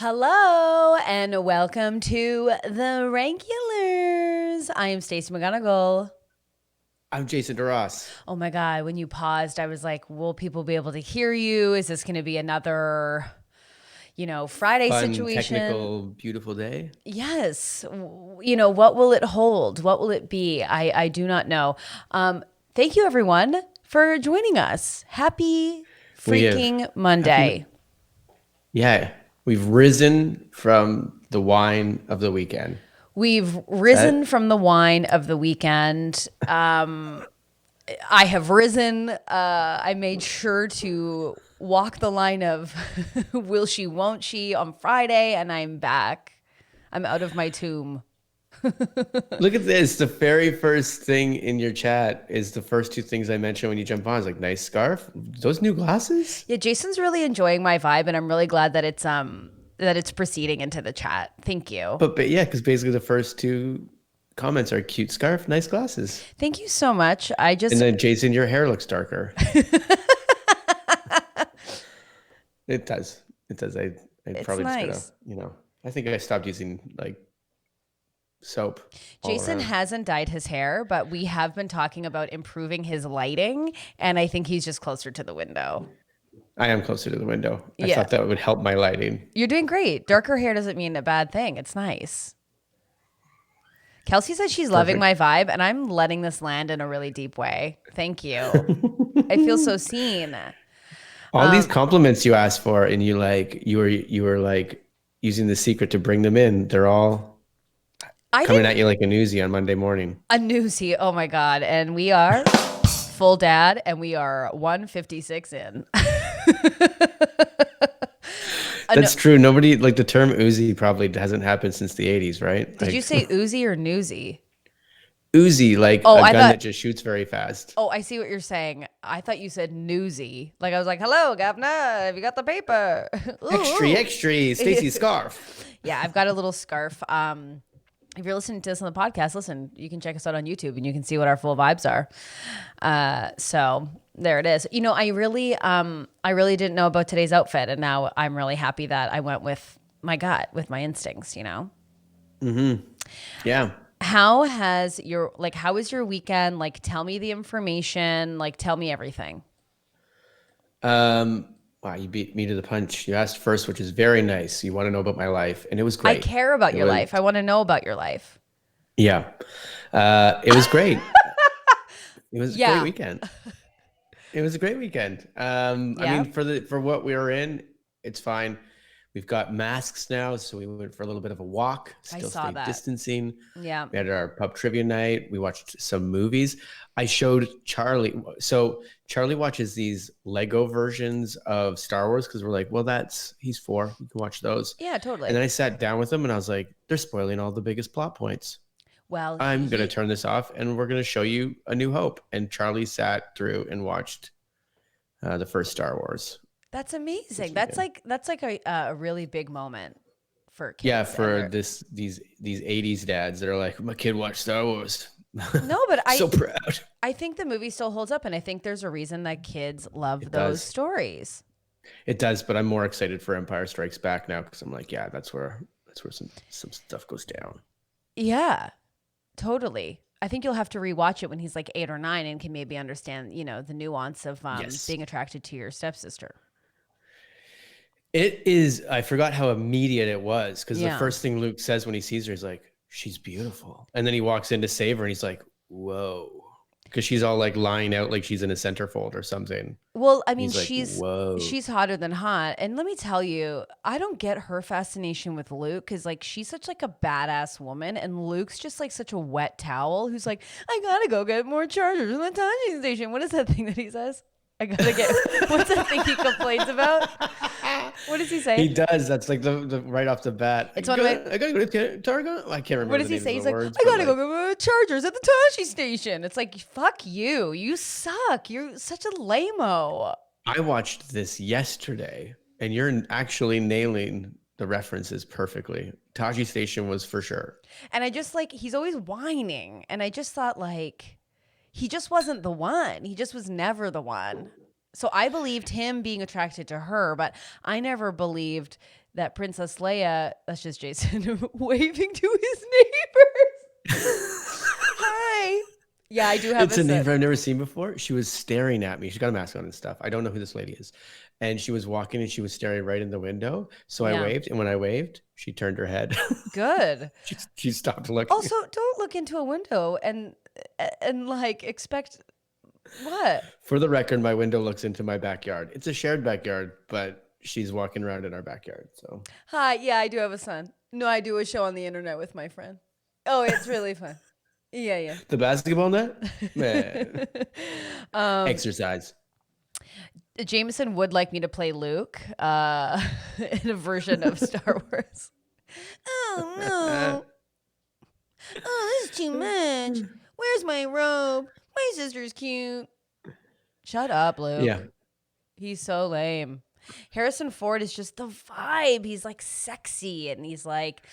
Hello and welcome to the Regulars. I am Stacey McGonigal. I'm Jason DeRoss. Oh my God, when you paused, I was like, will people be able to hear you? Is this going to be another, Friday Fun, situation? technical, beautiful day. Yes. What will it hold? What will it be? I do not know. Thank you, everyone, for joining us. Happy We have freaking happy, Monday. yeah, we've risen from the wine of the weekend. We've Is risen that from the wine of the weekend. I have risen. I made sure to walk the line of will she, won't she on Friday, and I'm back. I'm out of my tomb. Look at this. The very first thing in your chat is the first two things I mentioned when you jump on. It's like nice scarf. Those new glasses? Yeah, Jason's really enjoying my vibe, and I'm really glad that it's proceeding into the chat. Thank you. But yeah, because basically the first two comments are cute scarf, nice glasses. Thank you so much. I And just then Jason, your hair looks darker. It does. It does. I it's probably just gotta, nice. I think I stopped using like soap all Jason around. hasn't dyed his hair, but we have been talking about improving his lighting, and I think he's just closer to the window. I am closer to the window. I Yeah. thought that would help my lighting. You're doing great. Darker hair doesn't mean a bad thing. It's nice. Kelsey says she's loving Perfect. my vibe, and I'm letting this land in a really deep way. Thank you. I feel so seen. All these compliments you asked for, and you were like using the secret to bring them in. They're all I coming didn't at you like a newsie on Monday morning. a newsie. Oh my God. And we are full dad, and we are 156 in. That's true. Nobody like the term Uzi probably hasn't happened since the 80s, right? Did you Like say Uzi or newsy? Uzi, like Oh, a I gun thought that just shoots very fast. Oh, I see what you're saying. I thought you said newsy. Like I was like, "Hello, governor. Have you got the paper?" Extra, Ooh, extra, ooh. Stacy's scarf. Yeah, I've got a little scarf. If you're listening to this on the podcast, listen, you can check us out on YouTube and you can see what our full vibes are. So there it is. I really didn't know about today's outfit, and now I'm really happy that I went with my gut, with my instincts. Yeah. How was your weekend? Like, tell me the information. Like, tell me everything. Wow, you beat me to the punch. You asked first, which is very nice. You want to know about my life, and it was I great. care about It your was, life. I want to know about your life. yeah. It was great. It was a great Yeah. weekend. It was a great weekend. I Yeah. mean, for what we were in, it's fine. We've got masks now, so we went for a little bit of a walk. I Still saw stayed that. distancing. Yeah. We had our pub trivia night. We watched some movies. I showed Charlie. So Charlie watches these Lego versions of Star Wars because we're like, well, he's 4. You can watch those. Yeah, And totally. then I sat down with him and I was like, they're spoiling all the biggest plot points. Well, I'm gonna turn this off and we're gonna show you A New Hope. And Charlie sat through and watched the first Star Wars that's this amazing. That's weekend. like that's like a really big moment for Yeah, kids and for they're these 80s dads that are like, my kid watched Star Wars. No, but So proud. I think the movie still holds up, and I think there's a reason that kids love It those does. stories. It does, but I'm more excited for Empire Strikes Back now because I'm like, yeah, that's where some stuff goes down. Yeah, totally. I think you'll have to rewatch it when he's like 8 or 9 and can maybe understand, the nuance of Yes. being attracted to your stepsister. It is. I forgot how immediate it was because the Yeah. first thing Luke says when he sees her is like, she's beautiful. And then he walks in to save her and he's like, whoa. Because she's all like lying out like she's in a centerfold or something. Well, I mean, He's like, whoa. she's hotter than hot, and let me tell you, I don't get her fascination with Luke because like she's such like a badass woman, and Luke's just like such a wet towel who's like, I gotta go get more chargers in the charging station. What is that thing that he says? I gotta get. What's that thing he complains about? What does he He say? does. That's like the right off the bat. It's one of my. I gotta go to Target. I can't What remember does the he names say? of He's the like, words, I but gotta go like, get more chargers at the Tashi station. It's like, fuck you. You suck. You're such a lame-o. I watched this yesterday, and you're actually nailing the references perfectly. Taji Station was for sure. And I just like, he's always whining. And I just thought, like, he just wasn't the one. He just was never the one. So I believed him being attracted to her, but I never believed that Princess Leia, that's just Jason, waving to his neighbors. Hi. Yeah, I do have It's a a son. neighbor I've never seen before. She was staring at me. She's got a mask on and stuff. I don't know who this lady is. And she was walking and she was staring right in the window. So I Yeah. waved. And when I waved, she turned her head. Good. She stopped looking. Also, don't look into a window and like expect what? For the record, my window looks into my backyard. It's a shared backyard, but she's walking around in our backyard. So Hi, yeah, I do have a son. No, I do a show on the internet with my friend. Oh, it's really fun. Yeah. the basketball net? Man. Exercise. Jameson would like me to play Luke in a version of Star Wars. Oh, no. Oh, this is too much. Where's my robe? My sister's cute. Shut up, Luke. Yeah. He's so lame. Harrison Ford is just the vibe. He's like sexy and he's like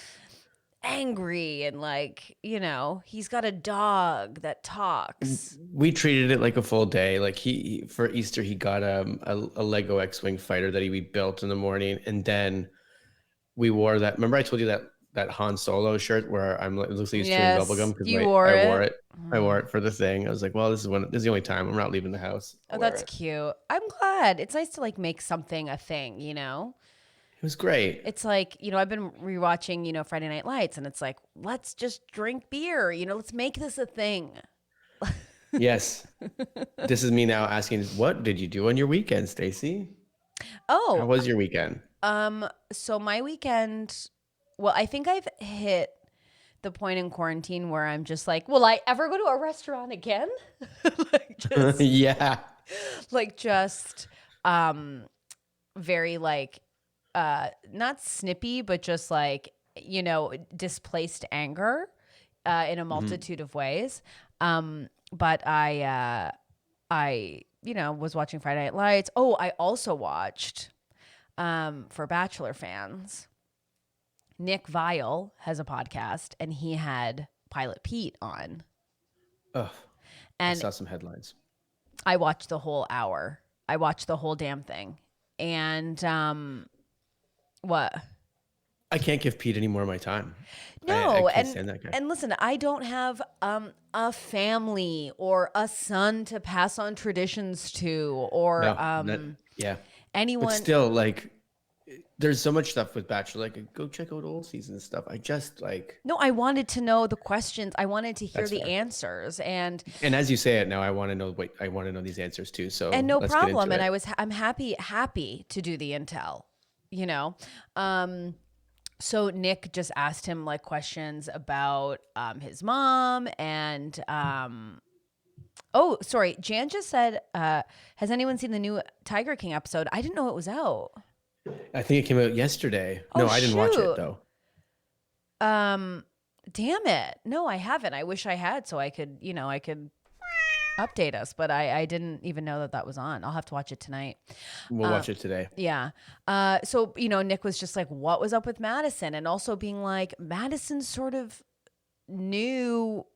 angry and like, he's got a dog that talks. We treated it like a full day. Like he for Easter, he got a Lego X-Wing fighter that we built in the morning. And then we wore that. Remember I told you that Han Solo shirt where it looks like he's chewing bubblegum because I wore it. I wore it for the thing. I was like, well, this is the only time I'm not leaving the house. Oh, that's cute. I'm glad. It's nice to like make something a thing, It was great. It's like, I've been rewatching, Friday Night Lights and it's like, let's just drink beer, let's make this a thing. Yes. This is me now asking, what did you do on your weekend, Stacey? Oh, how was your weekend? So my weekend, well, I think I've hit the point in quarantine where I'm just like, will I ever go to a restaurant again? Yeah. Like just very like not snippy, but just like, displaced anger in a multitude of ways. But I was watching Friday Night Lights. Oh, I also watched for Bachelor fans, Nick Viall has a podcast and he had Pilot Pete on. Oh, and I saw some headlines. I watched the whole hour. I watched the whole damn thing. And what? I can't give Pete any more of my time. No, I can't stand that guy. And listen, I don't have a family or a son to pass on traditions to or anyone. But still, like, there's so much stuff with Bachelor. Like, go check out old season stuff. I just like. No, I wanted to know the questions. I wanted to hear That's the fair. answers, and as you say it now, I want to know. I want to know these answers too. So and no let's get problem. into And it. I'm happy to do the intel. So Nick just asked him like questions about his mom and oh, sorry, Jan just said, has anyone seen the new Tiger King episode? I didn't know it was out. I think it came out yesterday. Oh, No, I didn't watch shoot. it though. Damn it. No, I haven't. I wish I had so I could update us, but I didn't even know that was on. I'll have to watch it tonight. We'll watch it today. Yeah. So, Nick was just like, what was up with Madison? And also being like, Madison sort of knew,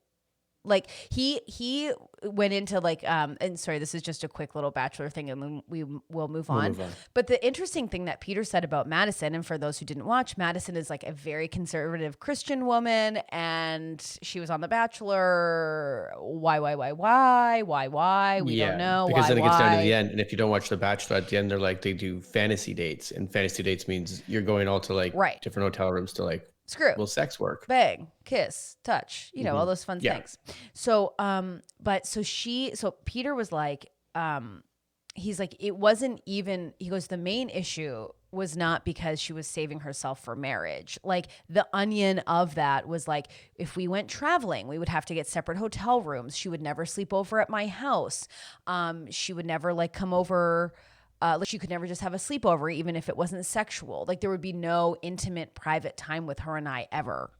like he went into like, and sorry, this is just a quick little Bachelor thing and then we will move on. But the interesting thing that Peter said about Madison, and for those who didn't watch, Madison is like a very conservative Christian woman and she was on The Bachelor. Why? We don't know. Because then it gets down to the end. And if you don't watch The Bachelor at the end, they're like, they do fantasy dates. And fantasy dates means you're going all to like different hotel rooms to like, screw. Will sex work? Bang, kiss, touch, all those fun things. So, so Peter was like, he's like, it wasn't even, he goes, the main issue was not because she was saving herself for marriage. Like the onion of that was like, if we went traveling, we would have to get separate hotel rooms. She would never sleep over at my house. She would never like come over. Like she could never just have a sleepover, even if it wasn't sexual. Like there would be no intimate, private time with her and I ever.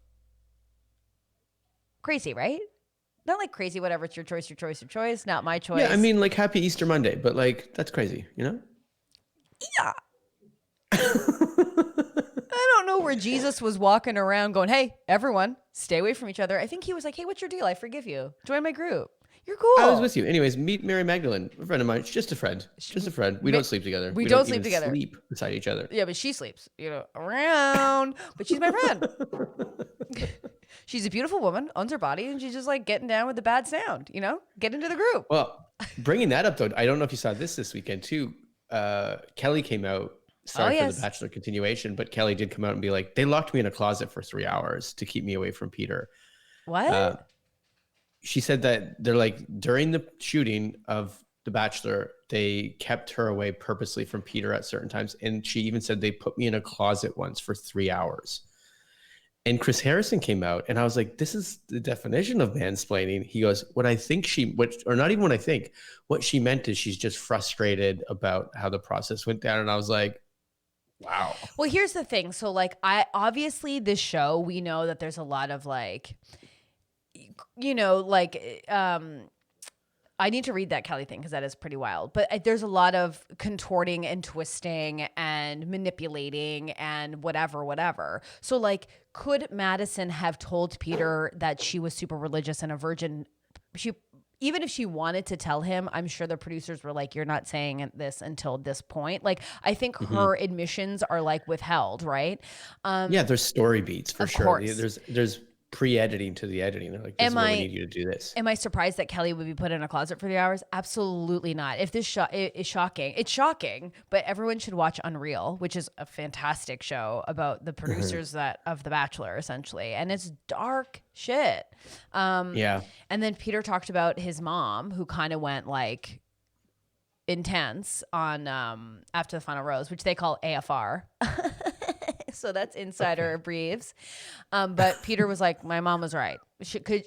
Crazy, right? Not like crazy, whatever. It's your choice. Not my choice. Yeah, I mean, like happy Easter Monday, but like that's crazy, Yeah. I don't know where Jesus was walking around going, hey, everyone, stay away from each other. I think he was like, hey, what's your deal? I forgive you. Join my group. You're cool. I was with you. Anyways, meet Mary Magdalene, a friend of mine. She's just a friend. Just a friend. We don't sleep together. We don't sleep even together. Sleep beside each other. Yeah, but she sleeps, around. But she's my friend. She's a beautiful woman, owns her body, and she's just like getting down with the bad sound, Get into the group. Well, bringing that up though, I don't know if you saw this weekend too. Kelly came out. Sorry for the Bachelor continuation, but Kelly did come out and be like, they locked me in a closet for 3 hours to keep me away from Peter. What? She said that they're like, during the shooting of The Bachelor, they kept her away purposely from Peter at certain times. And she even said they put me in a closet once for 3 hours. And Chris Harrison came out and I was like, this is the definition of mansplaining. He goes, what she meant is she's just frustrated about how the process went down. And I was like, wow. Well, here's the thing. So like, obviously this show, we know that there's a lot of like, I need to read that Kelly thing because that is pretty wild. But there's a lot of contorting and twisting and manipulating and whatever. So like, could Madison have told Peter that she was super religious and a virgin? Even if she wanted to tell him, I'm sure the producers were like, you're not saying this until this point. Like, I think her admissions are like withheld, right? Yeah, there's story beats for sure. Course. There's pre-editing to the editing. They're like, this is what we need you to do this. Am I surprised that Kelly would be put in a closet for 3 hours? Absolutely not. If this show is shocking, it's shocking, but everyone should watch Unreal, which is a fantastic show about the producers of The Bachelor, essentially. And it's dark shit. Yeah. And then Peter talked about his mom, who kind of went like intense on after the final rose, which they call AFR. So that's insider briefs. But Peter was like, my mom was right.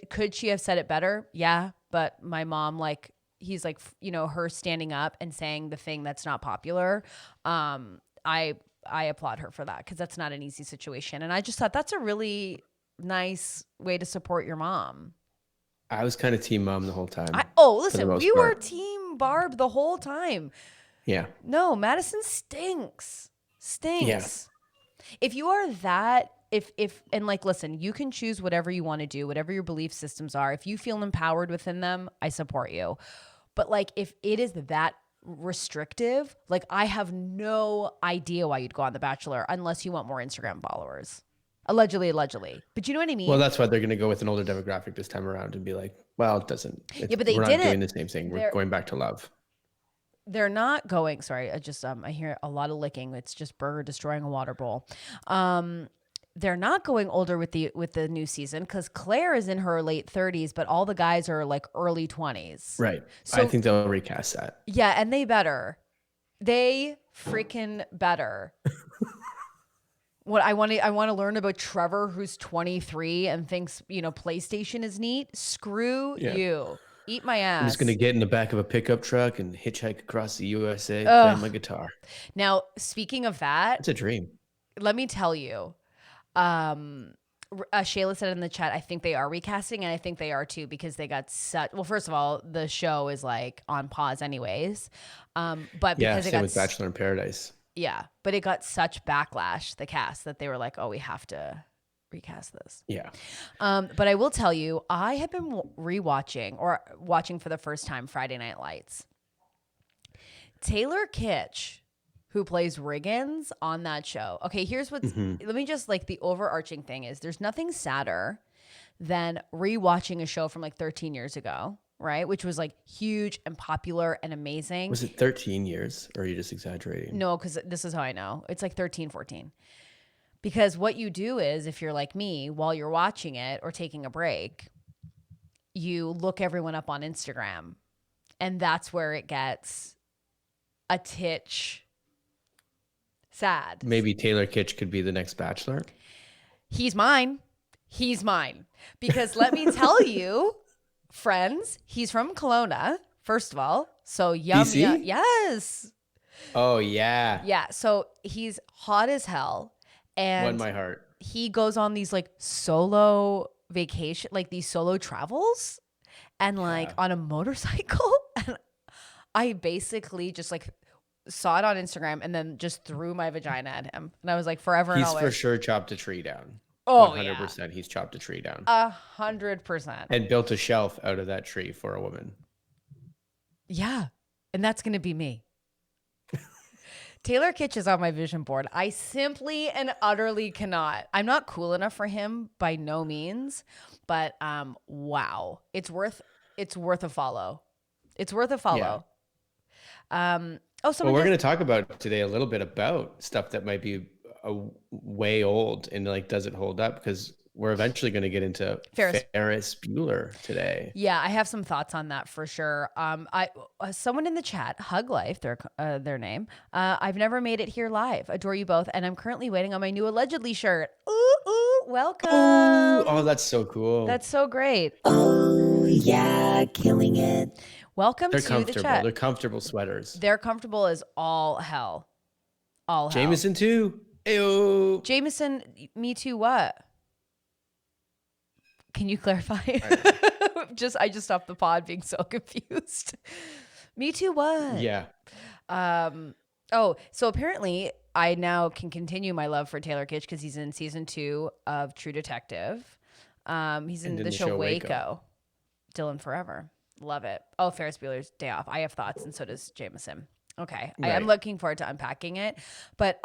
Could she have said it better? Yeah. But my mom, like, he's like, her standing up and saying the thing that's not popular. I applaud her for that because that's not an easy situation. And I just thought that's a really nice way to support your mom. I was kind of team mom the whole time. Listen, we were team Barb the whole time. Yeah. No, Madison stinks. Yeah. If you are that, and like, listen, you can choose whatever you want to do, whatever your belief systems are. If you feel empowered within them, I support you. But like, if it is that restrictive, like, I have no idea why you'd go on The Bachelor unless you want more Instagram followers. Allegedly. But you know what I mean? Well, that's why they're going to go with an older demographic this time around and be like, well, it doesn't. Yeah, but we're not doing the same thing. We're going back to love. They're not going. Sorry, I hear a lot of licking. It's just Burger destroying a water bowl. They're not going older with the new season because Claire is in her late 30s, but all the guys are like early 20s. Right. So, I think they'll recast that. Yeah, and they freaking better. What I want to learn about Trevor, who's 23 and thinks PlayStation is neat. Screw you. Eat my ass. I'm just going to get in the back of a pickup truck and hitchhike across the USA playing my guitar. Now, speaking of that. It's a dream. Let me tell you. Shayla said in the chat, I think they are recasting, and I think they are too, because they got well, first of all, the show is like on pause anyways. But because same with Bachelor in Paradise. Yeah, but it got such backlash, the cast, that they were like, oh, we have to recast this. Yeah. But I will tell you, I have been rewatching or watching for the first time Friday Night Lights. Taylor Kitsch, who plays Riggins on that show. Okay, here's what's, let me just, like, the overarching thing is there's nothing sadder than rewatching a show from like 13 years ago, right? Which was like huge and popular and amazing. Was it 13 years or are you just exaggerating? No, because this is how I know. It's like 13, 14. Because what you do is, if you're like me, while you're watching it or taking a break, you look everyone up on Instagram. And that's where it gets a titch sad. Maybe Taylor Kitsch could be the next Bachelor. He's mine. Because let me tell you, friends, he's from Kelowna, first of all. So yum. Yes. Oh, yeah. Yeah. So he's hot as hell. And won my heart. He goes on these like solo vacation, like these solo travels and like on a motorcycle. And I basically just like saw it on Instagram and then just threw my vagina at him. And I was like, forever and always. He's for sure chopped a tree down. Oh yeah, 100% he's chopped a tree down 100%. and built a shelf out of that tree for a woman. Yeah, and that's gonna be me. Taylor Kitsch is on my vision board. I simply and utterly cannot. I'm not cool enough for him by no means, but wow, it's worth a follow. It's worth a follow. Well, we're going to talk about today a little bit about stuff that might be way old and like, does it hold up? Because we're eventually going to get into Ferris Bueller today. Yeah, I have some thoughts on that for sure. Someone in the chat, Hug Life, their name. I've never made it here live. Adore you both, and I'm currently waiting on my new Allegedly shirt. Ooh, welcome. Oh, that's so cool. That's so great. Oh yeah, killing it. Welcome They're to comfortable. the chat. They're comfortable sweaters. They're comfortable as all hell. All hell. Jameson too. Ew. Jameson, me too. What? Can you clarify? I just stopped the pod being so confused. Me too. What? Yeah. Oh, so apparently I now can continue my love for Taylor Kitsch because he's in season 2 of True Detective. He's in the show Waco. Dylan Forever. Love it. Oh, Ferris Bueller's Day Off. I have thoughts, and so does Jameson. Okay. Right. I am looking forward to unpacking it. But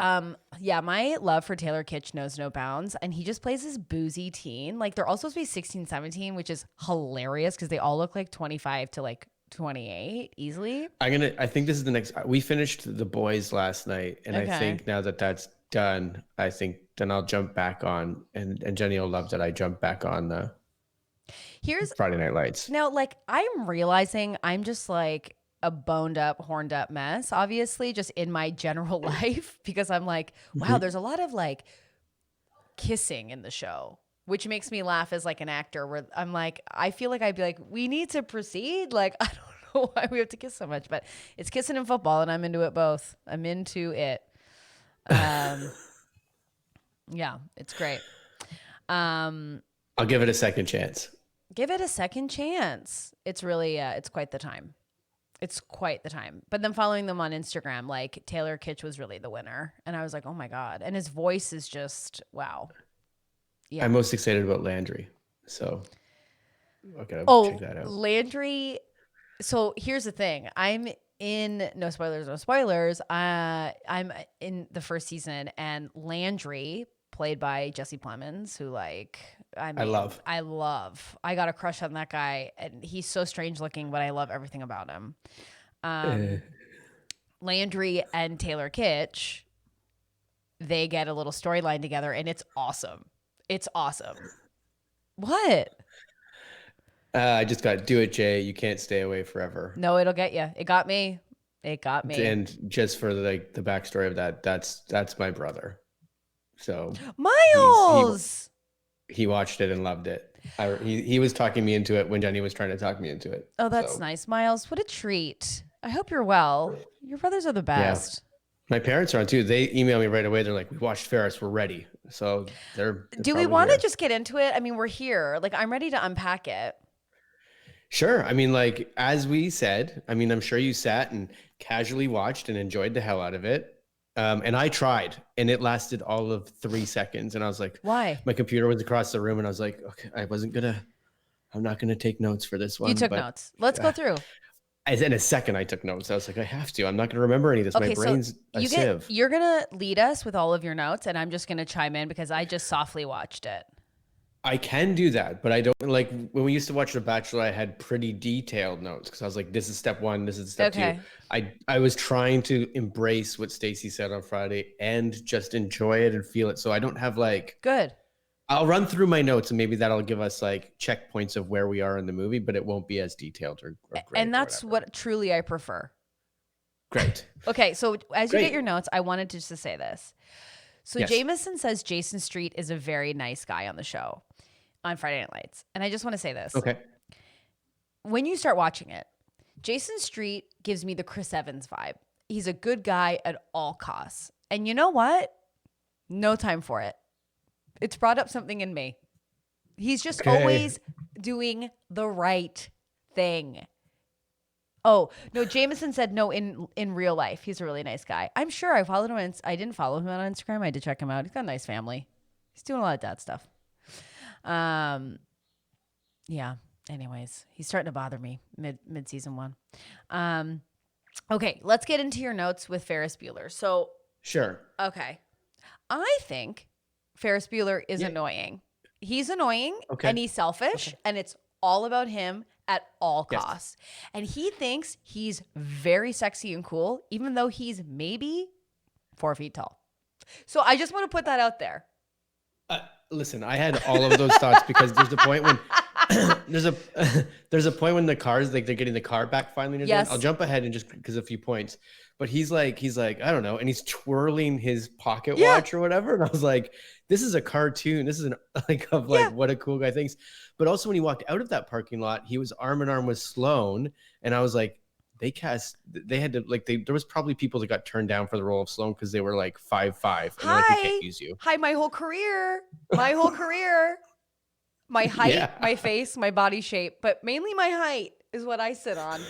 yeah, my love for Taylor Kitsch knows no bounds. And he just plays this boozy teen. Like, they're all supposed to be 16, 17, which is hilarious because they all look like 25 to like 28 easily. I think this is the next. We finished The Boys last night, and I think now that that's done, I think then I'll jump back on, and Jenny will love that I jump back on the Friday Night Lights. Now, like, I'm realizing I'm just like a boned up, horned up mess, obviously, just in my general life, because I'm like, wow, there's a lot of like kissing in the show, which makes me laugh as like an actor, where I'm like, I feel like I'd be like, we need to proceed. Like, I don't know why we have to kiss so much, but it's kissing and football, and I'm into it both. I'm into it. Yeah, it's great. I'll give it a second chance. Give it a second chance. It's really, it's quite the time. It's quite the time. But then following them on Instagram, like, Taylor Kitsch was really the winner. And I was like, oh my God. And his voice is just, wow. Yeah. I'm most excited about Landry. So I gotta check that out. Landry. So here's the thing. I'm in no spoilers. I'm in the first season, and Landry, played by Jesse Plemons, who like I love. I got a crush on that guy, and he's so strange looking, but I love everything about him. Landry and Taylor Kitsch, they get a little storyline together, and it's awesome. It's awesome. What? I just got do it, Jay. You can't stay away forever. No, it'll get you. It got me. It got me. And just for like the backstory of that, that's my brother. So Miles. He watched it and loved it. He was talking me into it when Jenny was trying to talk me into it. Oh, that's nice, Miles. What a treat. I hope you're well. Your brothers are the best. Yeah. My parents are on too. They email me right away. They're like, "We watched Ferris. We're ready." So they're Do we want to just get into it? I mean, we're here. Like, I'm ready to unpack it. Sure. I mean, like, as we said, I mean, I'm sure you sat and casually watched and enjoyed the hell out of it. And I tried, and it lasted all of 3 seconds. And I was like, why? My computer was across the room, and I was like, okay, I'm not going to take notes for this one. You took notes. Let's go through. In a second, I took notes. I was like, I have to. I'm not going to remember any of this. Okay, my brain's a sieve. You're going to lead us with all of your notes, and I'm just going to chime in because I just softly watched it. I can do that, but I don't like when we used to watch The Bachelor, I had pretty detailed notes because I was like, this is step 1, this is step 2. I was trying to embrace what Stacey said on Friday and just enjoy it and feel it. So I don't have like good. I'll run through my notes, and maybe that'll give us like checkpoints of where we are in the movie, but it won't be as detailed or great. And that's what truly I prefer. Great. Okay, so as you get your notes, I wanted just to say this. So yes. Jameson says Jason Street is a very nice guy on the show on Friday Night Lights. And I just want to say this. Okay. When you start watching it, Jason Street gives me the Chris Evans vibe. He's a good guy at all costs. And you know what? No time for it. It's brought up something in me. He's just always doing the right thing. Oh, no, Jameson said no in real life. He's a really nice guy. I'm sure I followed him. I didn't follow him on Instagram. I had to check him out. He's got a nice family. He's doing a lot of dad stuff. Yeah. Anyways, he's starting to bother me mid season 1. Okay, let's get into your notes with Ferris Bueller. So, Sure. okay, I think Ferris Bueller is annoying. He's annoying and he's selfish, and it's all about him at all costs. And he thinks he's very sexy and cool, even though he's maybe 4 feet tall. So I just want to put that out there. Listen, I had all of those thoughts because there's the point when there's a point when the cars, like they're getting the car back finally. Yes. I'll jump ahead and just because a few points, but he's like, I don't know. And he's twirling his pocket watch or whatever. And I was like, this is a cartoon. This is what a cool guy thinks. But also when he walked out of that parking lot, he was arm in arm with Sloane. And I was like, there was probably people that got turned down for the role of Sloane because they were like 5'5" and they're like, we can't use you. Hi, my whole career. My height, my face, my body shape, but mainly my height is what I sit on.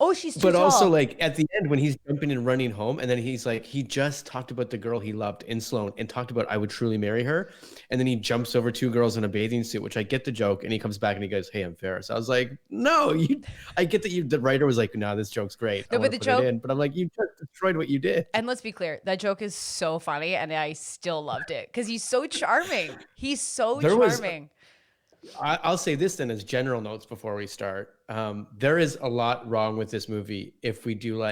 Oh, she's too tall. But also, like, at the end when he's jumping and running home, and then he's like, he just talked about the girl he loved in Sloane and talked about I would truly marry her. And then he jumps over 2 girls in a bathing suit, which I get the joke. And he comes back and he goes, hey, I'm Ferris. I was like, no, I get that the writer was like, no, this joke's great. No, but the joke, but I'm like, you just destroyed what you did. And let's be clear, that joke is so funny. And I still loved it because he's so charming. He's so charming. I'll say this then as general notes before we start. There is a lot wrong with this movie if we do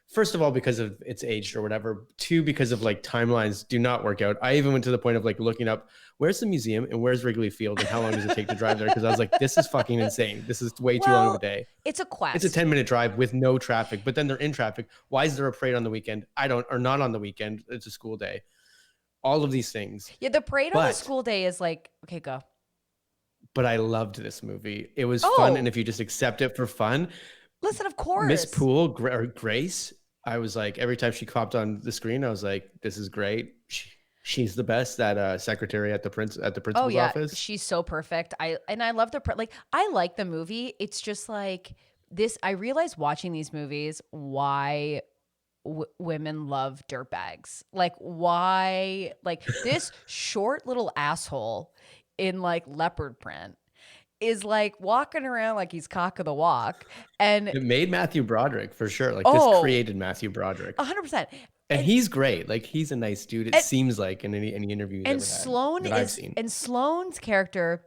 first of all, because of its age or whatever. 2, because of timelines do not work out. I even went to the point of looking up where's the museum and where's Wrigley Field and how long does it take to drive there? Because I was like, this is fucking insane. This is way too long of a day. It's a quest. It's a 10-minute drive with no traffic, but then they're in traffic. Why is there a parade on the weekend? Or not on the weekend. It's a school day. All of these things. Yeah, the parade on the school day is okay, go. But I loved this movie. It was fun. And if you just accept it for fun. Listen, of course. Miss Poole, or Grace, I was like, every time she popped on the screen, I was like, this is great. She's the best, that secretary at the principal's office. She's so perfect. I love I like the movie. It's just this. I realized watching these movies why women love dirtbags. Why this short little asshole in leopard print is walking around like he's cock of the walk, and it made Matthew Broderick for sure. This created Matthew Broderick 100%. And he's great. He's a nice dude. It seems like in any interview he's ever had that I've seen. And Sloane's character,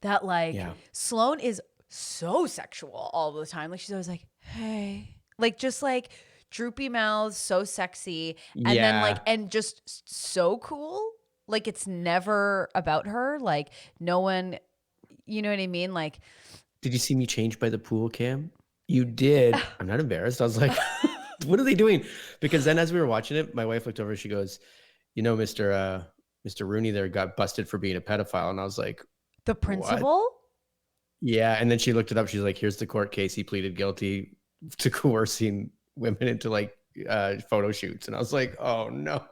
that Sloane is so sexual all the time. She's always like, hey, just droopy mouths, so sexy, and then and just so cool. It's never about her. No one, you know what I mean? Did you see me change by the pool cam? You did. I'm not embarrassed. I was like, what are they doing? Because then as we were watching it, my wife looked over, she goes, Mr. Rooney there got busted for being a pedophile. And I was like, the principal? What? Yeah. And then she looked it up. She's like, here's the court case. He pleaded guilty to coercing women into photo shoots. And I was like, oh no.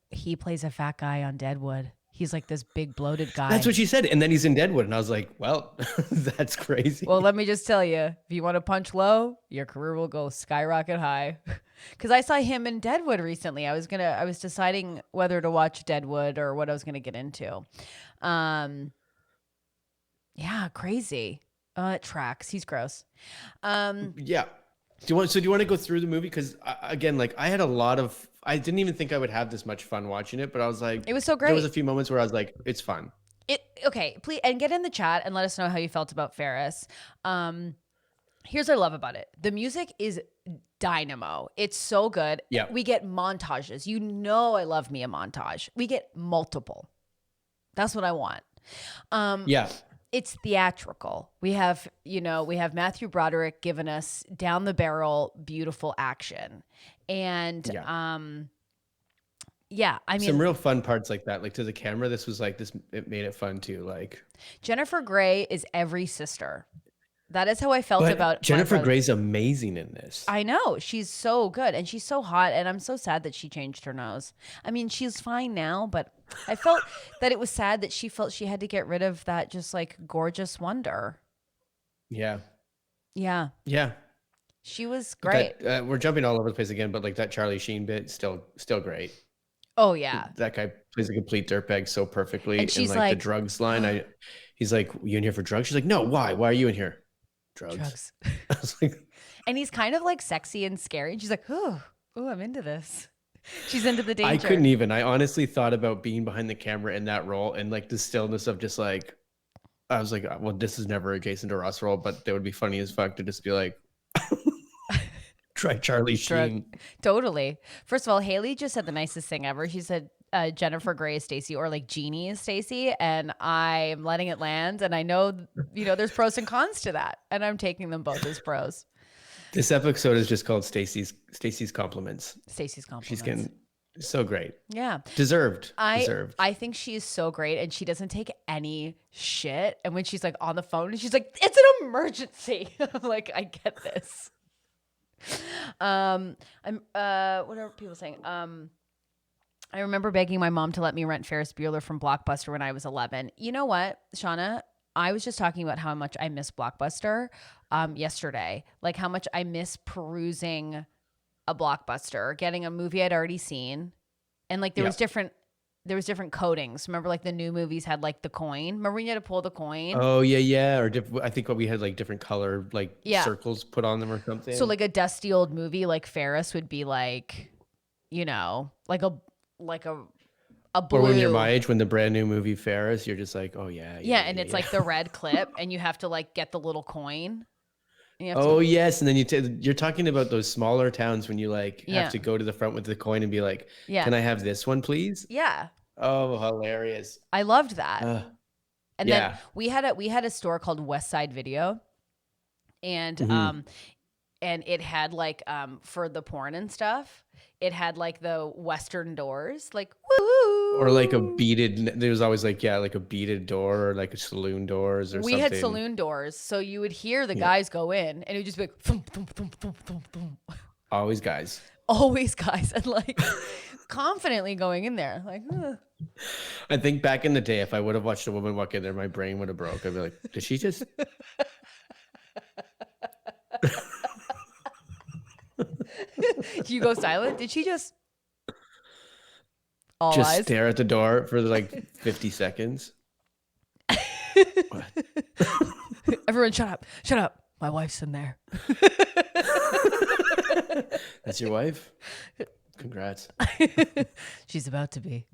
He plays a fat guy on Deadwood. He's this big bloated guy. That's what she said. And then he's in Deadwood. And I was like, well, that's crazy. Well, let me just tell you, if you want to punch low, your career will go skyrocket high. Because I saw him in Deadwood recently. I was deciding whether to watch Deadwood or what I was going to get into. Yeah, crazy. It tracks. He's gross. Yeah. Do you want to go through the movie? Because again, I had I didn't even think I would have this much fun watching it, but I was like, it was so great. There was a few moments where I was like, it's fun. Okay, please, and get in the chat and let us know how you felt about Ferris. Here's what I love about it. The music is dynamo. It's so good. Yeah. We get montages. I love me a montage. We get multiple. That's what I want. Yeah. It's theatrical. We have Matthew Broderick giving us down the barrel, beautiful action. And I mean, some real fun parts like that. To the camera, this was it made it fun too. Jennifer Grey is every sister. That is how I felt about Jennifer Grey's amazing in this. I know. She's so good and she's so hot, and I'm so sad that she changed her nose. I mean, she's fine now, but I felt that it was sad that she felt she had to get rid of that just gorgeous wonder. Yeah. Yeah. Yeah. She was great. We're jumping all over the place again, but that Charlie Sheen bit, still great. Oh yeah. That guy plays a complete dirtbag so perfectly. And In she's like the like, drugs line, he's like, "You in here for drugs?" She's like, "No, why? Why are you in here?" Drugs. drugs. I was like, And he's kind of like sexy and scary. And she's like, oh, I'm into this. She's into the danger. I couldn't even. I honestly thought about being behind the camera in that role and like the stillness of just like, I was like, well, this is never a Jason DeRoss role, but they would be funny as fuck to just be like, try Charlie Sheen. Totally. First of all, Haley just said the nicest thing ever. She said Jennifer Grey is Stacy, or like Jeannie is Stacy, and I'm letting it land. And I know, there's pros and cons to that, and I'm taking them both as pros. This episode is just called Stacy's compliments. Stacy's compliments. She's getting so great. Yeah. Deserved. I think she is so great, and she doesn't take any shit. And when she's like on the phone, she's like, it's an emergency. I'm like, I get this. What are people saying? I remember begging my mom to let me rent Ferris Bueller from Blockbuster when I was 11. You know what, Shauna? I was just talking about how much I miss Blockbuster yesterday. Like how much I miss perusing a Blockbuster, getting a movie I'd already seen. And like there was different coatings. Remember like the new movies had like the coin. Remember when you had to pull the coin? Oh yeah. Or I think what we had like different color circles put on them or something. So like a dusty old movie like Ferris would be like, like a blue. Or when you're my age, when the brand new movie Ferris, you're just like, oh yeah. Yeah, and it's like the red clip, and you have to like get the little coin. Yes, and then you're talking about those smaller towns when you like have to go to the front with the coin and be like, can I have this one, please? Yeah. Oh, hilarious! I loved that. And yeah. then we had a store called West Side Video, and and it had like for the porn and stuff, it had like the Western doors, like woo, or like a beaded. There was always like a beaded door or like a saloon doors or something. We had saloon doors, so you would hear the guys go in, and it would just be like thump, thump, thump, thump, thump, thump. Always guys, and like confidently going in there, like. I think back in the day, if I would have watched a woman walk in there, my brain would have broke. I'd be like, did she just? Do you go silent? Did she just? All just eyes? Stare at the door for like 50 seconds. Everyone shut up. Shut up. My wife's in there. That's your wife? Congrats. She's about to be.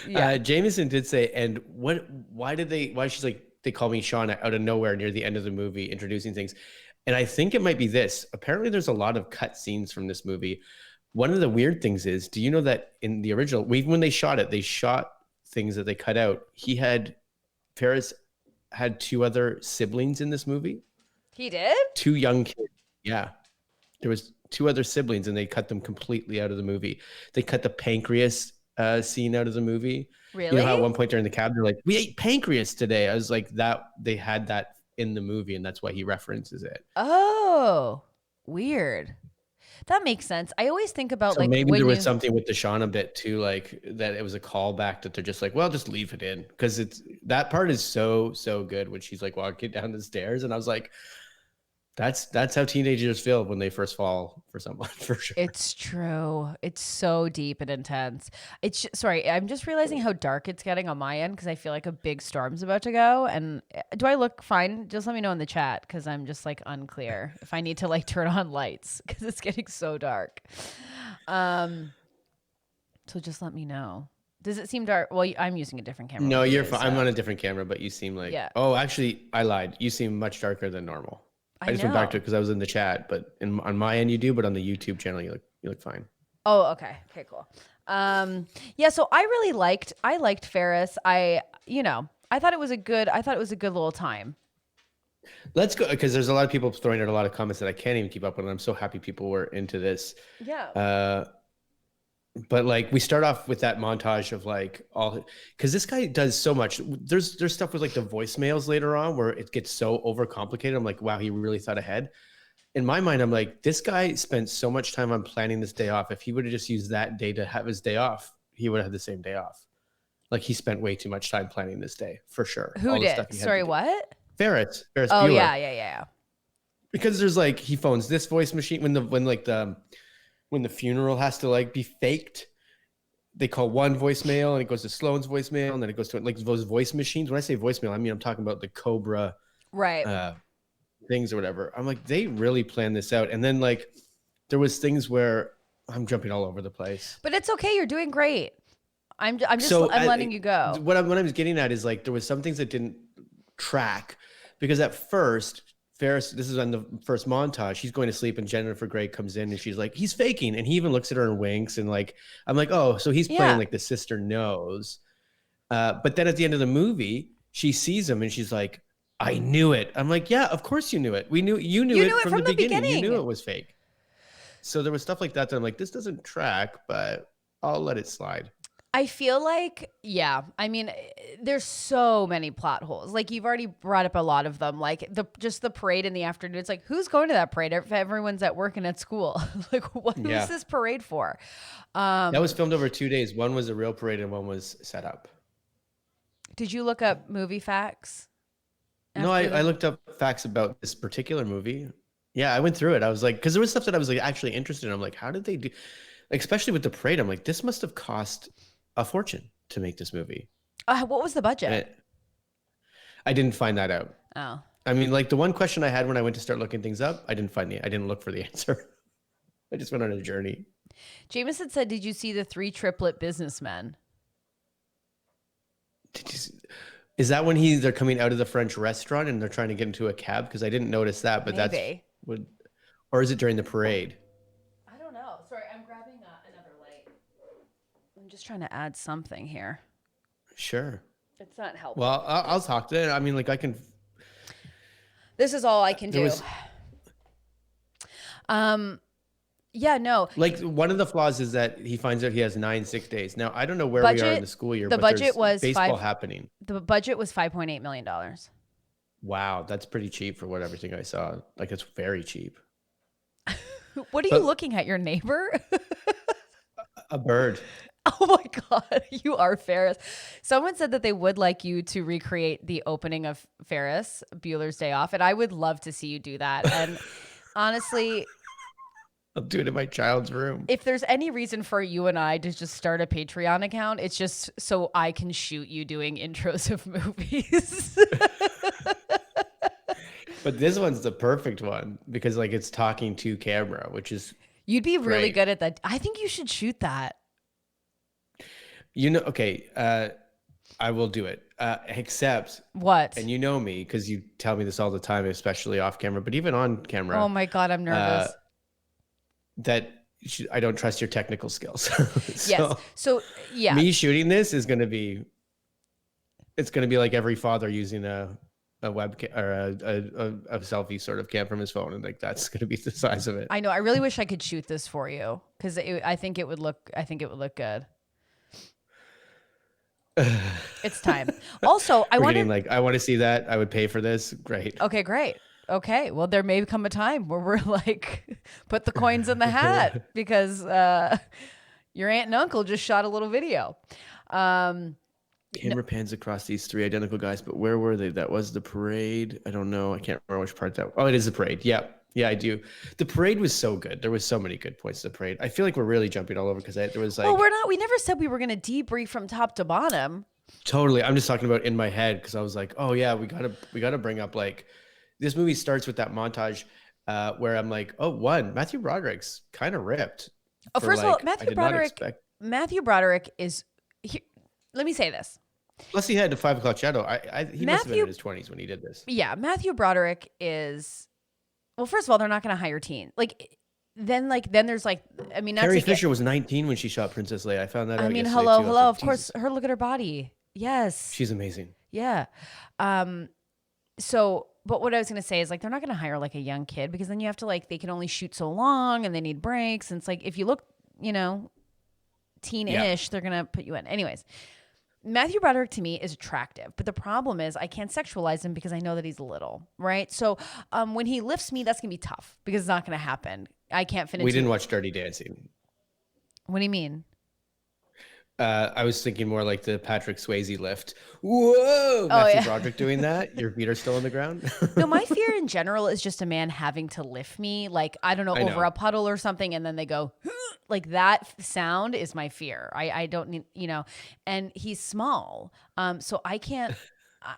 Jameson did say, and why she's like, they call me Shauna out of nowhere near the end of the movie, introducing things. And I think it might be this. Apparently there's a lot of cut scenes from this movie. One of the weird things is, do you know that in the original, even when they shot it, they shot things that they cut out. Ferris had 2 other siblings in this movie. He did? 2 young kids. Yeah. There was 2 other siblings and they cut them completely out of the movie. They cut the pancreas scene out of the movie. Really? You know how at one point during the cab, they're like, we ate pancreas today. I was like, that they had that in the movie and that's why he references it. Oh, weird. That makes sense. I always think about so like maybe there was something with the Shauna bit too, like that it was a callback that they're just like, well, just leave it in, because that part is so good when she's like walking down the stairs, and I was like, that's how teenagers feel when they first fall for someone, for sure. It's true. It's so deep and intense. Sorry, I'm just realizing how dark it's getting on my end because I feel like a big storm's about to go. And do I look fine? Just let me know in the chat because I'm just like unclear if I need to like turn on lights because it's getting so dark. So just let me know. Does it seem dark? Well, I'm using a different camera. No, you're fine. So. I'm on a different camera, but you seem like, Oh, actually, I lied. You seem much darker than normal. I just know. went back to it because I was in the chat, but on my end you do, but on the YouTube channel you look fine. Oh, okay. Okay, cool. Yeah, so I liked Ferris. I thought it was a good little time. Let's go, because there's a lot of people throwing out a lot of comments that I can't even keep up with, and I'm so happy people were into this. Yeah. But like we start off with that montage of like all, because this guy does so much. There's stuff with like the voicemails later on where it gets so overcomplicated. I'm like, wow, he really thought ahead. In my mind, I'm like, this guy spent so much time on planning this day off. If he would have just used that day to have his day off, he would have had the same day off. Like he spent way too much time planning this day for sure. Who did? Sorry, what? Ferris Oh, Bueller. Yeah. Because there's like, he phones this voice machine when when the funeral has to like be faked. They call one voicemail and it goes to Sloane's voicemail and then it goes to like those voice machines. When I say voicemail, I mean I'm talking about the Cobra Right. things or whatever. I'm like, they really planned this out. And then like there was things where I'm jumping all over the place. But it's okay. You're doing great. I'm just So I'm letting you go. What I was getting at is like there was some things that didn't track because at first Ferris, this is on the first montage, she's going to sleep and Jennifer Grey comes in and she's like, he's faking. And he even looks at her and winks. And like, I'm like, oh, so he's playing like the sister knows. But then at the end of the movie, she sees him and she's like, I knew it. I'm like, yeah, of course you knew it. You knew it from the beginning. You knew it was fake. So there was stuff like that I'm like, this doesn't track, but I'll let it slide. I feel like, yeah, I mean, there's so many plot holes. Like you've already brought up a lot of them. Like just the parade in the afternoon. It's like, who's going to that parade if everyone's at work and at school? Like, who is this parade for? That was filmed over 2 days. One was a real parade and one was set up. Did you look up movie facts? No, I looked up facts about this particular movie. Yeah, I went through it. I was like, because there was stuff that I was like actually interested in. I'm like, how did they do? Especially with the parade, I'm like, this must have cost a fortune to make this movie. What was the budget? I didn't find that out. Oh. I mean, like the one question I had when I went to start looking things up, I didn't look for the answer. I just went on a journey. Jameson said, did you see the 3 triplet businessmen? Is that when they're coming out of the French restaurant and they're trying to get into a cab? Because I didn't notice that, but Maybe. Or is it during the parade? I don't know. Sorry, I'm grabbing another light. I'm just trying to add something here. Sure. It's not helping. Well, I'll talk to it. I mean, like I can. This is all I can do. Yeah, no. Like one of the flaws is that he finds out he has 9 sick days. Now I don't know where we are in the school year. The budget was baseball happening. The budget was $5.8 million. Wow, that's pretty cheap for what everything I saw. Like it's very cheap. What are you looking at? Your neighbor? A bird. Oh my God, you are Ferris. Someone said that they would like you to recreate the opening of Ferris, Bueller's Day Off, and I would love to see you do that. And honestly, I'll do it in my child's room. if there's any reason for you and I to just start a Patreon account, it's just so I can shoot you doing intros of movies. But this one's the perfect one because like it's talking to camera, which is You'd be really great. good at that. I think you should shoot that. You know, okay, I will do it. Except What? and you know me because you tell me this all the time, especially off camera, but even on camera. Oh my God, I'm nervous. That I don't trust your technical skills. Yes. So yeah. Me shooting this is going to be, it's going to be like every father using a webcam or a selfie sort of cam from his phone. And like, that's going to be the size of it. I know. I really wish I could shoot this for you because I think it would look good. It's time. Also, I want to see that. I would pay for this. Great. Okay, great. Okay, well, there may come a time where we're like, put the coins in the hat because your aunt and uncle just shot a little video. Camera pans across these 3 identical guys, but where were they? That was the parade. I don't know. I can't remember which part that. Oh, it is the parade. Yeah, I do. The parade was so good. There was so many good points to the parade. I feel like we're really jumping all over because there was like. Well, we're not. We never said we were going to debrief from top to bottom. Totally. I'm just talking about in my head because I was like, oh yeah, we gotta bring up like. This movie starts with that montage where I'm like, oh, Matthew Broderick's kind of ripped. Oh, first of all, Matthew Broderick is. Let me say this. Plus, he had the 5 o'clock shadow. He must have been in his 20s when he did this. Yeah, Matthew Broderick is. Well, first of all, they're not going to hire teen. Then there's like, I mean, Carrie Fisher was 19 when she shot Princess Leia. I found that out. I mean, yesterday, hello. too. Like, Of course, look at her body. Yes, she's amazing. Yeah. So, but what I was going to say is like, they're not going to hire like a young kid because then you have to like, they can only shoot so long and they need breaks. And it's like, if you look, teen-ish, they're going to put you in. Anyways, Matthew Broderick to me is attractive, but the problem is I can't sexualize him because I know that he's little, right? So when he lifts me, that's going to be tough because it's not going to happen. I can't finish. We didn't watch Dirty Dancing. What do you mean? I was thinking more like the Patrick Swayze lift. Whoa! Matthew Broderick doing that. Your feet are still on the ground. No, my fear in general is just a man having to lift me, like, I don't know, over a puddle or something, and then they go, like that sound is my fear. I don't need, and he's small. So I can't,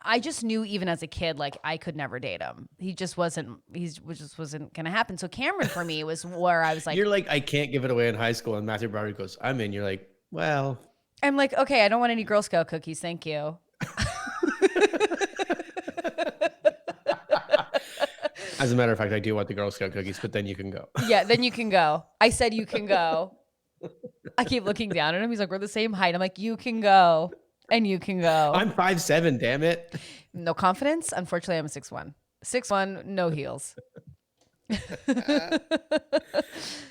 I just knew even as a kid, like I could never date him. He just wasn't going to happen. So Cameron for me was where I was like, You're like, I can't give it away in high school. And Matthew Broderick goes, I'm in. You're like, well. I'm like, okay, I don't want any Girl Scout cookies. Thank you. As a matter of fact, I do want the Girl Scout cookies, but then you can go. Yeah, then you can go. I said you can go. I keep looking down at him. He's like, we're the same height. I'm like, you can go. And you can go. I'm 5'7", damn it. No confidence. Unfortunately, I'm 6'1". 6'1", no heels.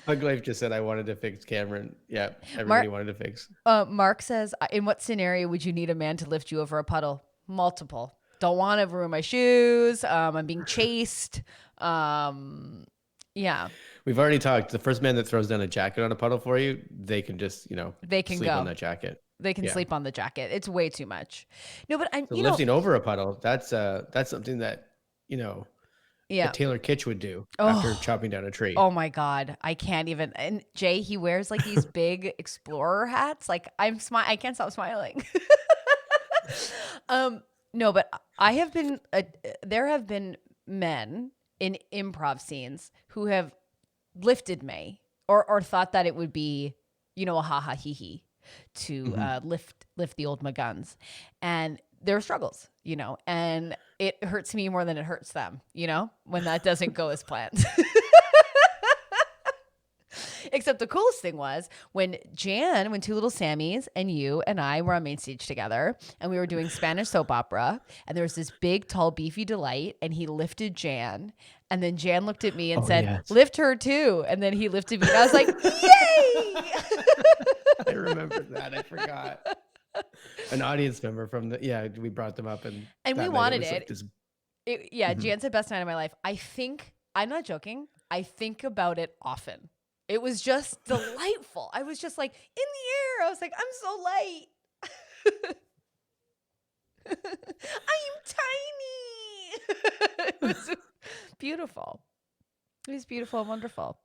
Hug Life just said I wanted to fix Cameron. Yeah, everybody wanted to fix. Mark says, in what scenario would you need a man to lift you over a puddle? Multiple. Don't want to ruin my shoes. I'm being chased. Yeah. We've already talked. The first man that throws down a jacket on a puddle for you, they can just, they can sleep go on that jacket. They can sleep on the jacket. It's way too much. No, but I'm lifting over a puddle. That's something that that Taylor Kitsch would do after chopping down a tree. Oh my God, I can't even. And Jay, he wears like these big explorer hats. Like I can't stop smiling. No, but I have been. There have been men in improv scenes who have lifted me or thought that it would be, a ha ha hee hee to lift the old McGuns, and there are struggles, and it hurts me more than it hurts them, when that doesn't go as planned. Except the coolest thing was when Two Little Sammies and you and I were on main stage together and we were doing Spanish soap opera, and there was this big, tall, beefy Delight, and he lifted Jan, and then Jan looked at me and said, yes, lift her too. And then he lifted me and I was like, yay! I remember that. I forgot. An audience member from we brought them up and we wanted it. Jan said best night of my life. I'm not joking. I think about it often. It was just delightful. I was just like in the air. I was like, I'm so light. I'm tiny. It was beautiful. It was beautiful and wonderful.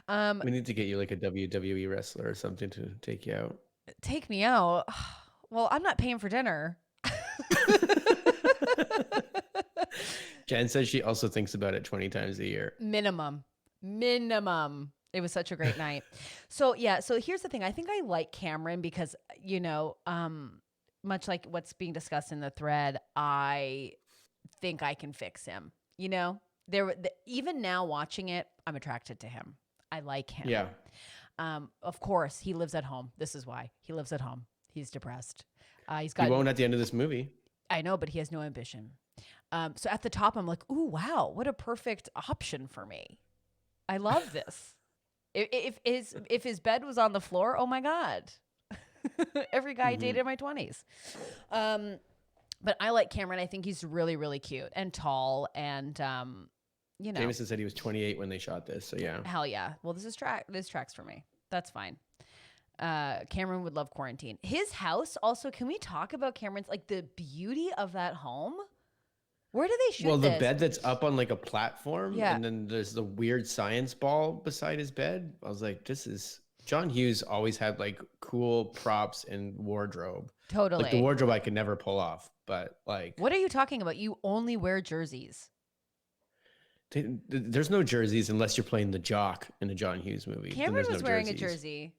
We need to get you like a WWE wrestler or something to take you out. Take me out? Well, I'm not paying for dinner. Jen says she also thinks about it 20 times a year. Minimum. It was such a great night. So here's the thing. I think I like Cameron because, much like what's being discussed in the thread, I think I can fix him. Even now watching it, I'm attracted to him. I like him. Yeah. Of course, he lives at home. This is why he lives at home. He's depressed. He won't at the end of this movie. I know, but he has no ambition. So at the top, I'm like, ooh, wow, what a perfect option for me. I love this. If his bed was on the floor, oh my God. Every guy I dated in my 20s. But I like Cameron. I think he's really, really cute and tall and, Jameson said he was 28 when they shot this, so yeah. Hell yeah. Well, this tracks for me. That's fine. Cameron would love quarantine. His house also, can we talk about Cameron's, like the beauty of that home? Where do they shoot this? Well, the bed that's up on like a platform, yeah, and then there's the weird science ball beside his bed. I was like, John Hughes always had like cool props and wardrobe. Totally. Like the wardrobe I could never pull off, but like. What are you talking about? You only wear jerseys. There's no jerseys unless you're playing the jock in a John Hughes movie. Cameron was wearing a jersey.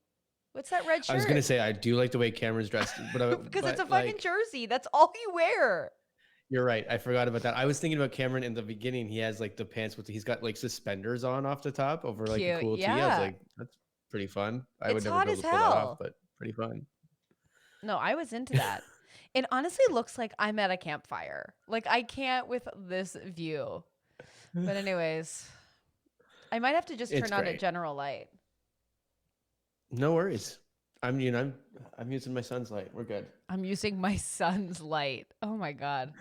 What's that red shirt? I was going to say, I do like the way Cameron's dressed. Because it's a fucking jersey. That's all you wear. You're right. I forgot about that. I was thinking about Cameron in the beginning. He has like the pants he's got like suspenders on off the top over like a cool tee. I was like, that's pretty fun. I would never be able to pull that off, but pretty fun. No, I was into that. It honestly looks like I'm at a campfire. Like I can't with this view. But anyways, I might have to just turn on a general light. No worries. I'm using my son's light. We're good. I'm using my son's light. Oh my God.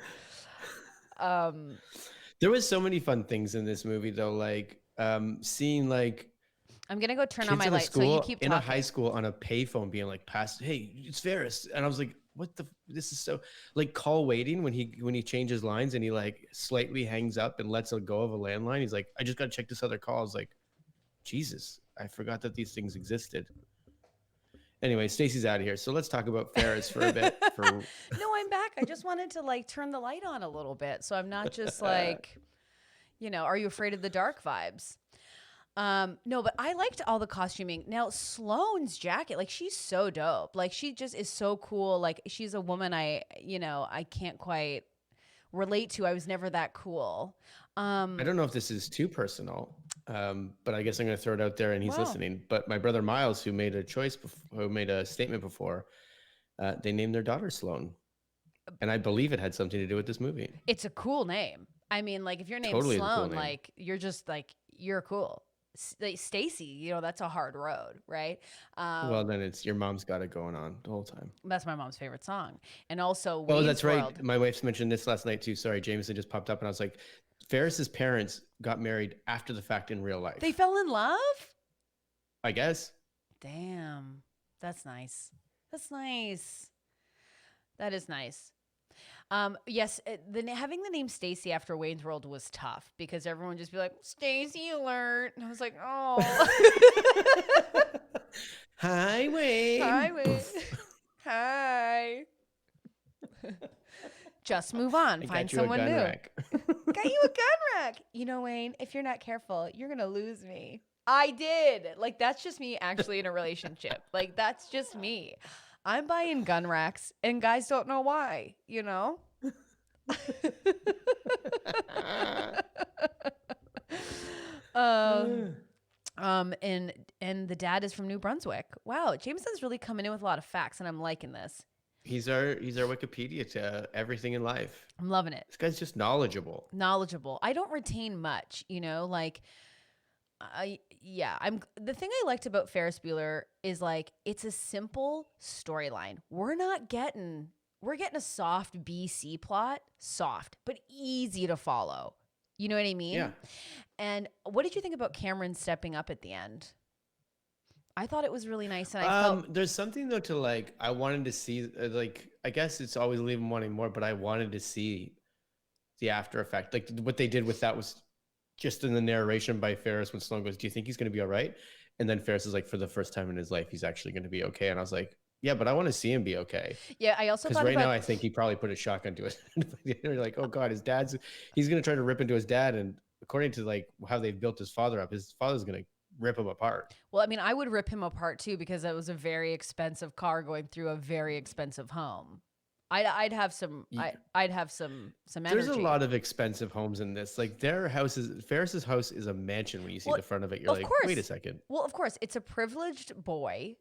There was so many fun things in this movie though, like seeing like I'm gonna go turn on my light so you keep talking. In a high school on a payphone being like hey, it's Ferris. And I was like, this is so like call waiting when he changes lines and he like slightly hangs up and lets go of a landline. He's like, I just gotta check this other call. I was like, Jesus. I forgot that these things existed. Anyway, Stacy's out of here, so let's talk about Ferris for a bit. No, I'm back. I just wanted to like turn the light on a little bit, so I'm not just like, are you afraid of the dark vibes? No, but I liked all the costuming. Now, Sloane's jacket, like she's so dope. Like she just is so cool. Like she's a woman I can't quite relate to. I was never that cool. I don't know if this is too personal, but I guess I'm going to throw it out there and he's listening. But my brother Miles, who made a statement before, they named their daughter Sloane. And I believe it had something to do with this movie. It's a cool name. I mean, like if your name's Totally Sloane, cool like you're just like, you're cool. Like Stacy, that's a hard road, right? Well, then it's your mom's got it going on the whole time. That's my mom's favorite song. And also, oh, that's right. World. My wife's mentioned this last night too. Sorry, Jameson just popped up and I was like, Ferris's parents got married after the fact in real life. They fell in love? I guess. Damn. That's nice. That's nice. That is nice. Yes, having the name Stacy after Wayne's World was tough because everyone would just be like, Stacy alert. And I was like, oh. Hi, Wayne. Hi, Wayne. Hi. Just move on. Find someone new. Got you a gun rack. Wayne, if you're not careful, you're going to lose me. I did. Like, that's just me actually in a relationship. Like, that's just me. I'm buying gun racks and guys don't know why, and the dad is from New Brunswick. Wow, Jameson's really coming in with a lot of facts and I'm liking this. He's our Wikipedia to everything in life. I'm loving it. This guy's just knowledgeable. I don't retain much, like the thing I liked about Ferris Bueller is like it's a simple storyline. We're getting a soft BC plot, but easy to follow. You know what I mean? Yeah. And what did you think about Cameron stepping up at the end? I thought it was really nice, and I felt there's something though to like. I wanted to see I guess it's always leaving wanting more, but I wanted to see the after effect. Like what they did with that was just in the narration by Ferris when Sloane goes, "Do you think he's going to be all right?" And then Ferris is like, for the first time in his life, he's actually going to be okay. And I was like, yeah, but I want to see him be okay. Yeah, I also thought because now I think he probably put a shotgun to his head. You're like, oh God, he's going to try to rip into his dad. And according to like how they've built his father up, his father's going to rip him apart. Well, I mean, I would rip him apart too because it was a very expensive car going through a very expensive home. I'd have some energy. There's a lot of expensive homes in this. Like Ferris's house is a mansion. When you see the front of it, you're like, wait a second. Well, of course, it's a privileged boy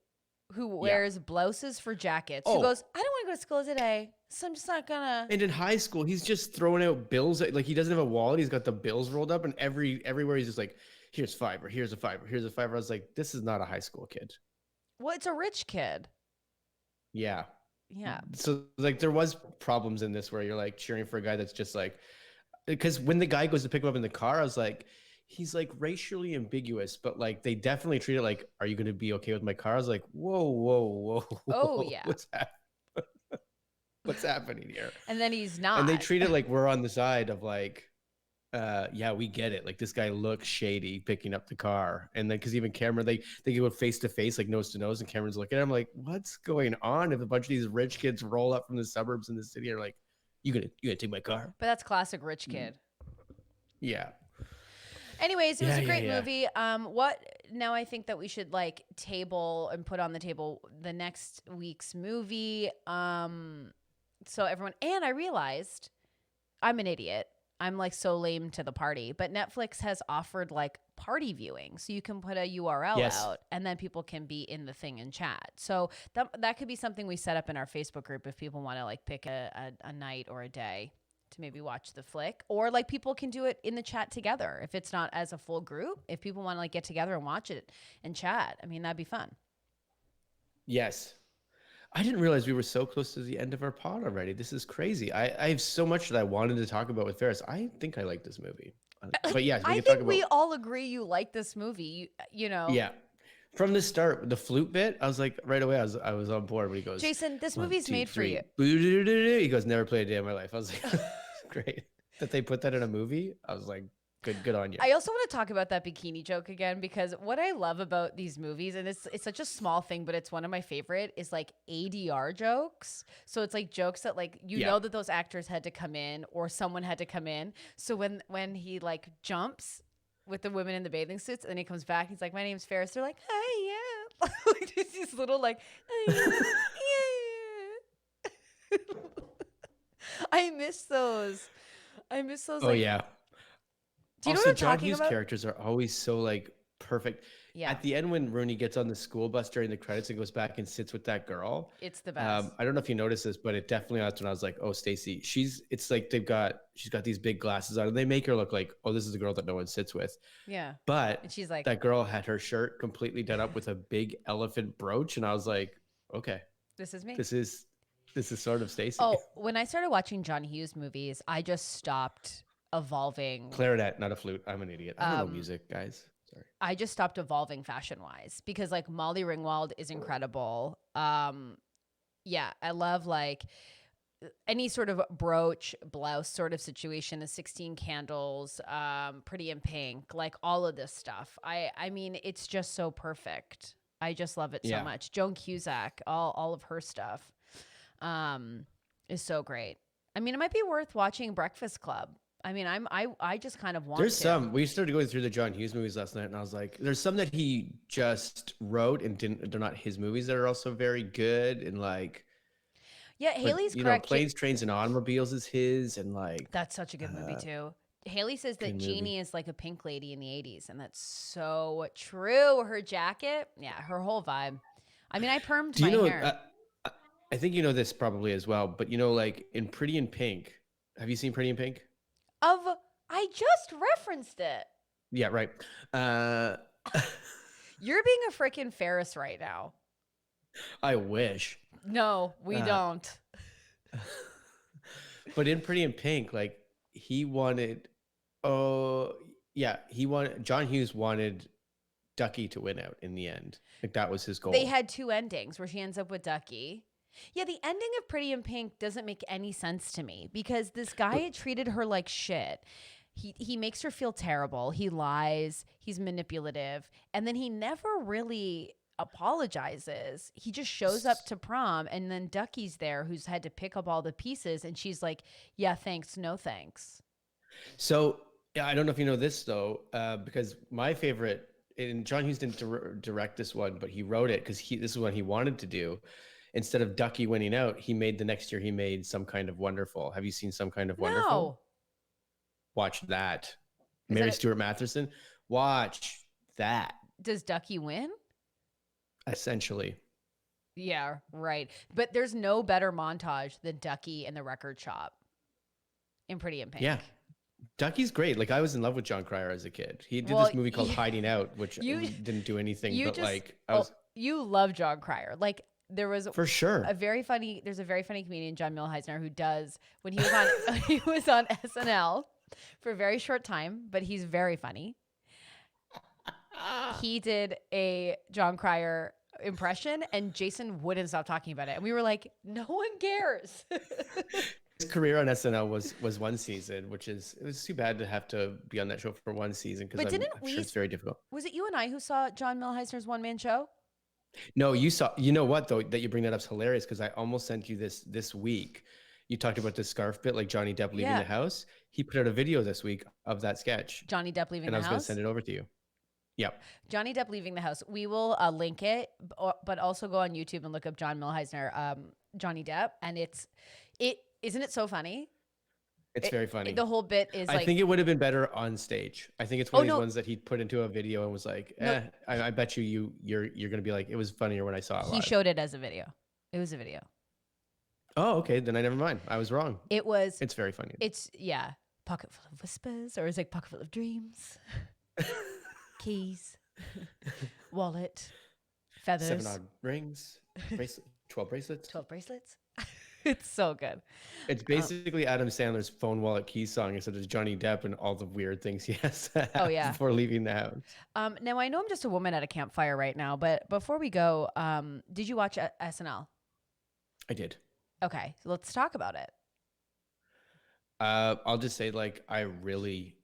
who wears blouses for jackets. Who goes, I don't want to go to school today, so I'm just not gonna. And in high school, he's just throwing out bills. Like he doesn't have a wallet. He's got the bills rolled up, and everywhere he's just like, here's $5, or here's a $5, or here's a $5. I was like, this is not a high school kid. Well, it's a rich kid. Yeah. Yeah. So like there was problems in this where you're like cheering for a guy that's just like, because when the guy goes to pick him up in the car, I was like, he's like racially ambiguous, but like they definitely treat it like, are you going to be okay with my car? I was like, whoa. Oh yeah. What's happening here? And then he's not. And they treat it like we're on the side of like, yeah, we get it. Like this guy looks shady picking up the car. And then because even Cameron, they go face to face, like nose to nose, and Cameron's looking at him like, what's going on? If a bunch of these rich kids roll up from the suburbs in the city are like, you gonna take my car? But that's classic rich kid. Yeah. Anyways, it was a great movie. What now? I think that we should like table and put on the table the next week's movie. So everyone, and I realized I'm an idiot. I'm like so lame to the party, but Netflix has offered like party viewing. So you can put a URL out and then people can be in the thing and chat. So that could be something we set up in our Facebook group if people want to like pick a night or a day to maybe watch the flick, or like people can do it in the chat together. If it's not as a full group, if people want to like get together and watch it and chat, I mean, that'd be fun. Yes. I didn't realize we were so close to the end of our pod already. This is crazy. I have so much that I wanted to talk about with Ferris. I think I like this movie. But yeah, I think we all agree you like this movie, you know. Yeah. From the start, the flute bit, I was like, right away, I was on board when he goes, Jason, this movie's made for you. He goes, never played a day in my life. I was like, great. That they put that in a movie. I was like, Good on you. I also want to talk about that bikini joke again, because what I love about these movies, and it's such a small thing, but it's one of my favorite, is like ADR jokes. So it's like jokes that like know that those actors had to come in or someone had to come in. So when he like jumps with the women in the bathing suits and he comes back, he's like, "My name's Ferris." They're like, "Hi, yeah." Like just these little like, "Hi, yeah." I miss those. Oh like, yeah. do you know Also, what I'm John talking Hughes about? characters are always so like perfect. Yeah. At the end, when Rooney gets on the school bus during the credits and goes back and sits with that girl, It's the best. I don't know if you noticed this, but it definitely that's when I was like, "Oh, Stacey, it's like she's got these big glasses on, and they make her look like, oh, this is a girl that no one sits with." Yeah. But And she's like, that girl had her shirt completely done up with a big elephant brooch, and I was like, "Okay, "This is me." this is sort of Stacey." Oh, when I started watching John Hughes movies, I just stopped evolving. Clarinet, not a flute. I'm an idiot. I don't know music, guys. Sorry. I just stopped evolving fashion wise, because like Molly Ringwald is incredible. Yeah, I love like any sort of brooch blouse sort of situation, the 16 candles, Pretty in Pink, like all of this stuff. I mean, it's just so perfect. I just love it so much. Joan Cusack, all of her stuff is so great. I mean, it might be worth watching Breakfast Club. I mean, I just kind of want There's to. some. We started going through the John Hughes movies last night, and I was like, there's some that he just wrote and they're not his movies that are also very good. And like, Yeah, Haley's correct. Planes, Trains, and Automobiles is his, and like That's such a good movie too. Haley says that Jeannie is like a pink lady in the 80s, and that's so true. Her jacket, yeah, her whole vibe. I mean, I permed my hair. I think you know this probably as well, but like in Pretty in Pink, have you seen Pretty in Pink? I just referenced it. Yeah, right. You're being a freaking Ferris right now. I wish. No, we don't. But in Pretty in Pink, like John Hughes wanted Ducky to win out in the end. Like that was his goal. They had two endings where she ends up with Ducky. Yeah, the ending of Pretty in Pink doesn't make any sense to me, because this guy had treated her like shit. He makes her feel terrible. He lies. He's manipulative. And then he never really apologizes. He just shows up to prom, and then Ducky's there, who's had to pick up all the pieces, and she's like, "Yeah, thanks, no thanks." So I don't know if you know this though, because my favorite, and John Hughes didn't direct this one, but he wrote it because this is what he wanted to do. Instead of Ducky winning out, he made Some Kind of Wonderful. Have you seen Some Kind of Wonderful? No. Watch that. Mary Stuart Matheson. Watch that. Does Ducky win? Essentially. Yeah, right. But there's no better montage than Ducky in the record shop in Pretty in Pink. Yeah. Ducky's great. Like I was in love with John Cryer as a kid. He did this movie called Hiding Out, which didn't do anything. You love John Cryer. Like there was for sure there's a very funny comedian, John Milheisner, who does when he was on he was on SNL for a very short time, but he's very funny. He did a John Cryer impression, and Jason wouldn't stop talking about it, and we were like, no one cares. His career on SNL was one season, it was too bad to have to be on that show for one season, because I'm sure it's very difficult. Was it you and I who saw John Milheisner's one-man show? No, you saw. You know what though? That you bring that up is hilarious, because I almost sent you this week. You talked about the scarf bit, like Johnny Depp leaving the house. He put out a video this week of that sketch. Johnny Depp leaving the house? And I was going to send it over to you. Yep. Johnny Depp leaving the house. We will link it, but also go on YouTube and look up John Milheisner, Johnny Depp. And isn't it so funny? It's very funny. The whole bit is I think it would have been better on stage. I think it's one of these ones that he put into a video and was like, I bet you're going to be like, it was funnier when I saw it live. He showed it as a video. It was a video. Oh, okay. Then I never mind. I was wrong. It's very funny. It's pocket full of whispers, or it's like pocket full of dreams. Keys, wallet, feathers, 7 odd rings, 12 bracelets. 12 bracelets. It's so good. It's basically Adam Sandler's Phone Wallet Key song, except it's Johnny Depp and all the weird things he has to have before leaving the house. Now, I know I'm just a woman at a campfire right now, but before we go, did you watch SNL? I did. Okay, so let's talk about it. I'll just say, like, I really,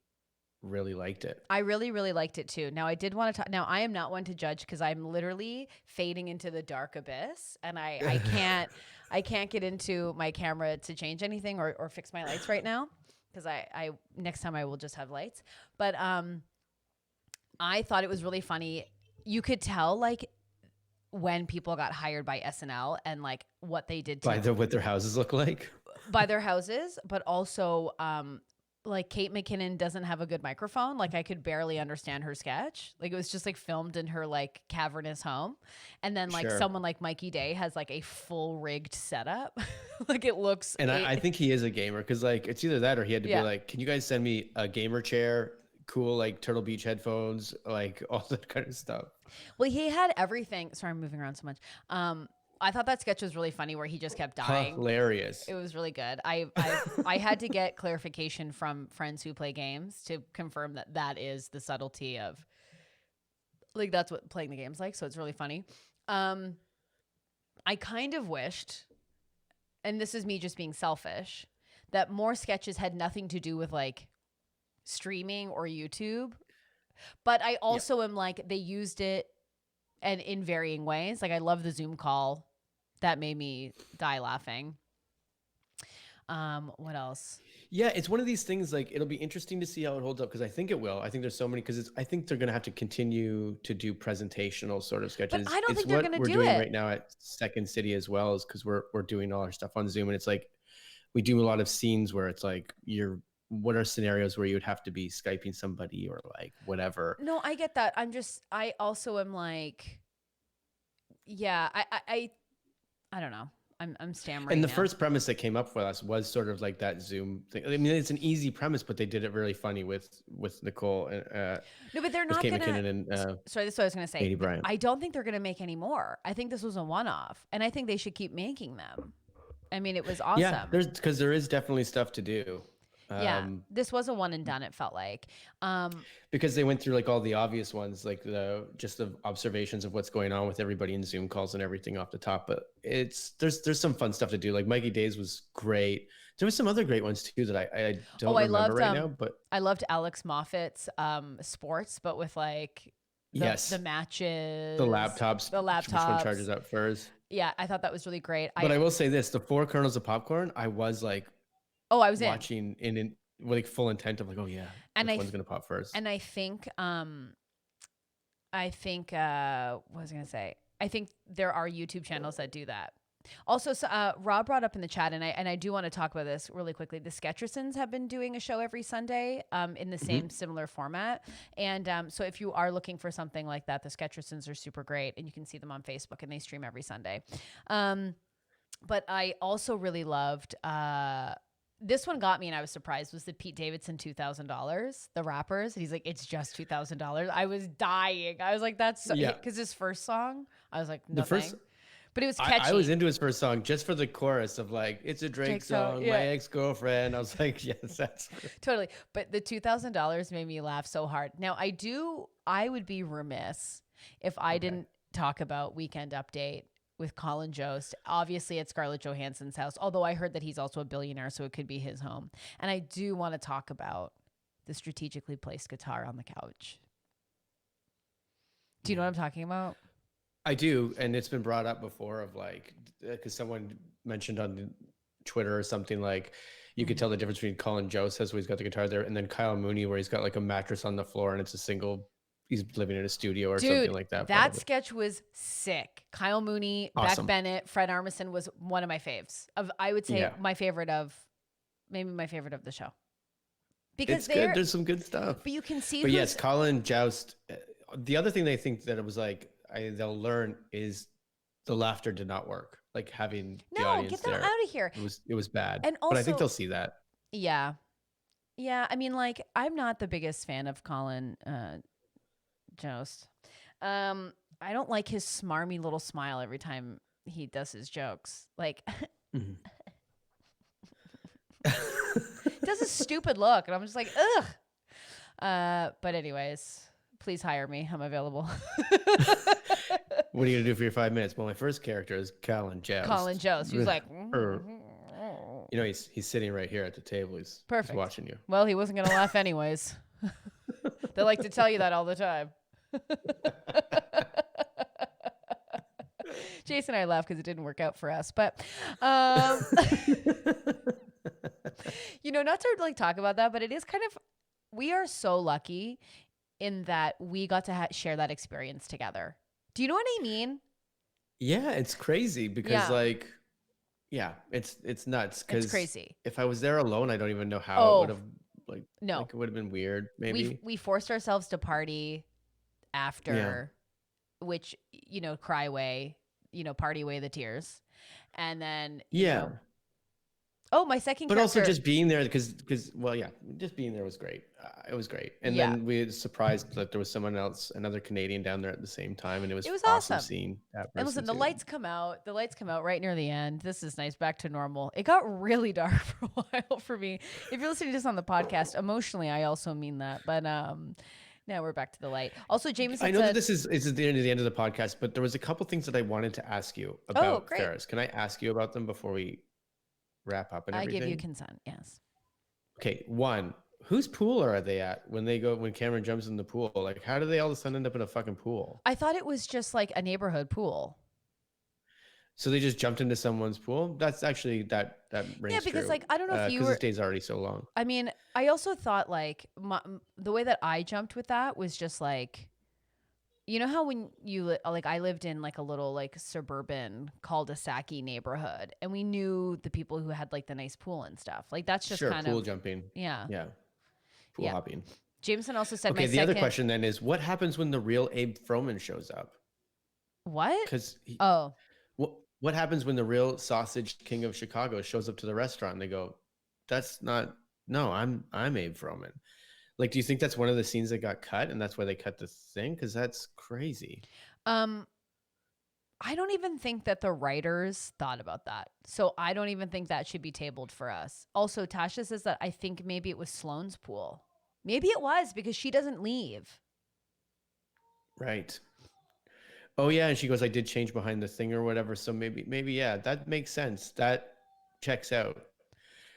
really liked it. I really, really liked it too. Now I did want to talk. Now I am not one to judge because I'm literally fading into the dark abyss, and I can't get into my camera to change anything or fix my lights right now because I next time I will just have lights. But I thought it was really funny. You could tell like when people got hired by SNL and like what they did to What their houses look like. by their houses, but also like Kate McKinnon doesn't have a good microphone. Like I could barely understand her sketch. Like it was just like filmed in her like cavernous home. And then like Sure. someone like Mikey Day has like a full rigged setup. Like it looks. And I think he is a gamer because like it's either that or he had to Yeah. be like, can you guys send me a gamer chair, cool like Turtle Beach headphones, like all that kind of stuff. Well, he had everything. Sorry, I'm moving around so much. I thought that sketch was really funny where he just kept dying. Hilarious. It was really good. I had to get clarification from friends who play games to confirm that that is the subtlety of like that's what playing the game's like. So it's really funny. I kind of wished, and this is me just being selfish, that more sketches had nothing to do with like streaming or YouTube. But I also am like they used it and in varying ways. Like I love the Zoom call. That made me die laughing. What else? Yeah, it's one of these things like it'll be interesting to see how it holds up because I think it will. I think there's so many because I think they're going to have to continue to do presentational sort of sketches. But I don't it's think they're what going to we're do doing it right now at Second City as well is because we're doing all our stuff on Zoom and it's like we do a lot of scenes where it's like what are scenarios where you would have to be Skyping somebody or like whatever. No, I get that. I also am like, yeah, I don't know. I'm stammering. And the now. first premise that came up for us was sort of like that Zoom thing. I mean, it's an easy premise, but they did it really funny with Nicole and No, but they're not Kate going McKinnon to. and Sorry, this is what I was going to say. Katie Bryant. I don't think they're going to make any more. I think this was a one-off, and I think they should keep making them. I mean, it was awesome. Yeah, because there is definitely stuff to do. Yeah, this was a one and done. It felt like Because they went through like all the obvious ones, like the observations of what's going on with everybody in Zoom calls and everything off the top. But there's some fun stuff to do. Like Mikey Days was great. There was some other great ones too that I don't remember right now. But I loved Alex Moffat's sports, but with like the matches, the laptops, which one charges up first. Yeah, I thought that was really great. But I will say this: the 4 kernels of popcorn, I was like. Oh, I was watching in like full intent of like, oh yeah, and this one's gonna pop first. And I think what was I gonna say? I think there are YouTube channels that do that. Also, Rob brought up in the chat, and I do want to talk about this really quickly. The Sketchersons have been doing a show every Sunday in the same similar format. And so if you are looking for something like that, the Sketchersons are super great, and you can see them on Facebook, and they stream every Sunday. But I also really loved this one got me and I was surprised was the Pete Davidson $2,000, the rappers. And he's like, it's just $2,000. I was dying. I was like, that's so, because his first song, I was like, nothing. But it was catchy. I was into his first song just for the chorus of like, it's a Drake song, my ex-girlfriend. I was like, yes, that's totally. But the $2,000 made me laugh so hard. Now I would be remiss if I didn't talk about Weekend Update with Colin Jost, obviously at Scarlett Johansson's house, although I heard that he's also a billionaire, so it could be his home. And I do want to talk about the strategically placed guitar on the couch. Do you know what I'm talking about? I do, and it's been brought up before of like, because someone mentioned on Twitter or something like, you could tell the difference between Colin Jost, where he's got the guitar there, and then Kyle Mooney, where he's got like a mattress on the floor and it's a single. He's living in a studio or something like that. That sketch was sick. Kyle Mooney, awesome. Beck Bennett, Fred Armisen was one of my faves. I would say my favorite of the show. Because it's good. There's some good stuff. But you can see. But yes, Colin Jost. The other thing they think that it was like they'll learn is the laughter did not work. Like having the audience get that there. out of here. It was bad. And also, but I think they'll see that. Yeah. I mean, like I'm not the biggest fan of Colin Jost. I don't like his smarmy little smile every time he does his jokes. Like does a stupid look, and I'm just like, ugh. But anyways, please hire me. I'm available. What are you gonna do for your 5 minutes? Well, my first character is Colin Jost. Colin Jost. He's like, he's sitting right here at the table. He's perfect. He's watching you. Well, he wasn't gonna laugh anyways. They like to tell you that all the time. Jason and I laugh because it didn't work out for us, but not to like talk about that, but it is kind of, we are so lucky in that we got to share that experience together. Do you know what I mean? Yeah, it's crazy because it's nuts. It's crazy. If I was there alone, I don't even know how it would have no, it would have been weird. Maybe we forced ourselves to party after, which cry away, party away the tears, and then my second. But character, also just being there because just being there was great. It was great, and then we were surprised that there was another Canadian down there at the same time, and it was awesome seeing that person. And listen, the lights come out right near the end. This is nice, back to normal. It got really dark for a while for me. If you're listening to this on the podcast, emotionally, I also mean that, but now we're back to the light. Also, Jameson, I know that this is the end of the podcast, but there was a couple things that I wanted to ask you about Ferris. Can I ask you about them before we wrap up and everything? I give you consent, yes. Okay, one, whose pool are they at when Cameron jumps in the pool? Like, how do they all of a sudden end up in a fucking pool? I thought it was just like a neighborhood pool. So they just jumped into someone's pool? That's actually, that rings Yeah, because true. like, I don't know if you were... Because this day's already so long. I mean, I also thought like, the way that I jumped with that was just like, you know how when you like, I lived in like a little like suburban cul-de-sac-y neighborhood, and we knew the people who had like the nice pool and stuff. Like that's just kind pool of jumping. Yeah. Pool hopping. Jameson also said, okay, the other question then is, what happens when the real Abe Froman shows up? What? Because what happens when the real sausage king of Chicago shows up to the restaurant and they go, I'm Abe Froman. Like, do you think that's one of the scenes that got cut and that's why they cut the thing? Because that's crazy. I don't even think that the writers thought about that. So I don't even think that should be tabled for us. Also, Tasha says that I think maybe it was Sloane's pool. Maybe it was because she doesn't leave. Right. Oh, yeah. And she goes, I did change behind the thing or whatever. So maybe, yeah, that makes sense. That checks out.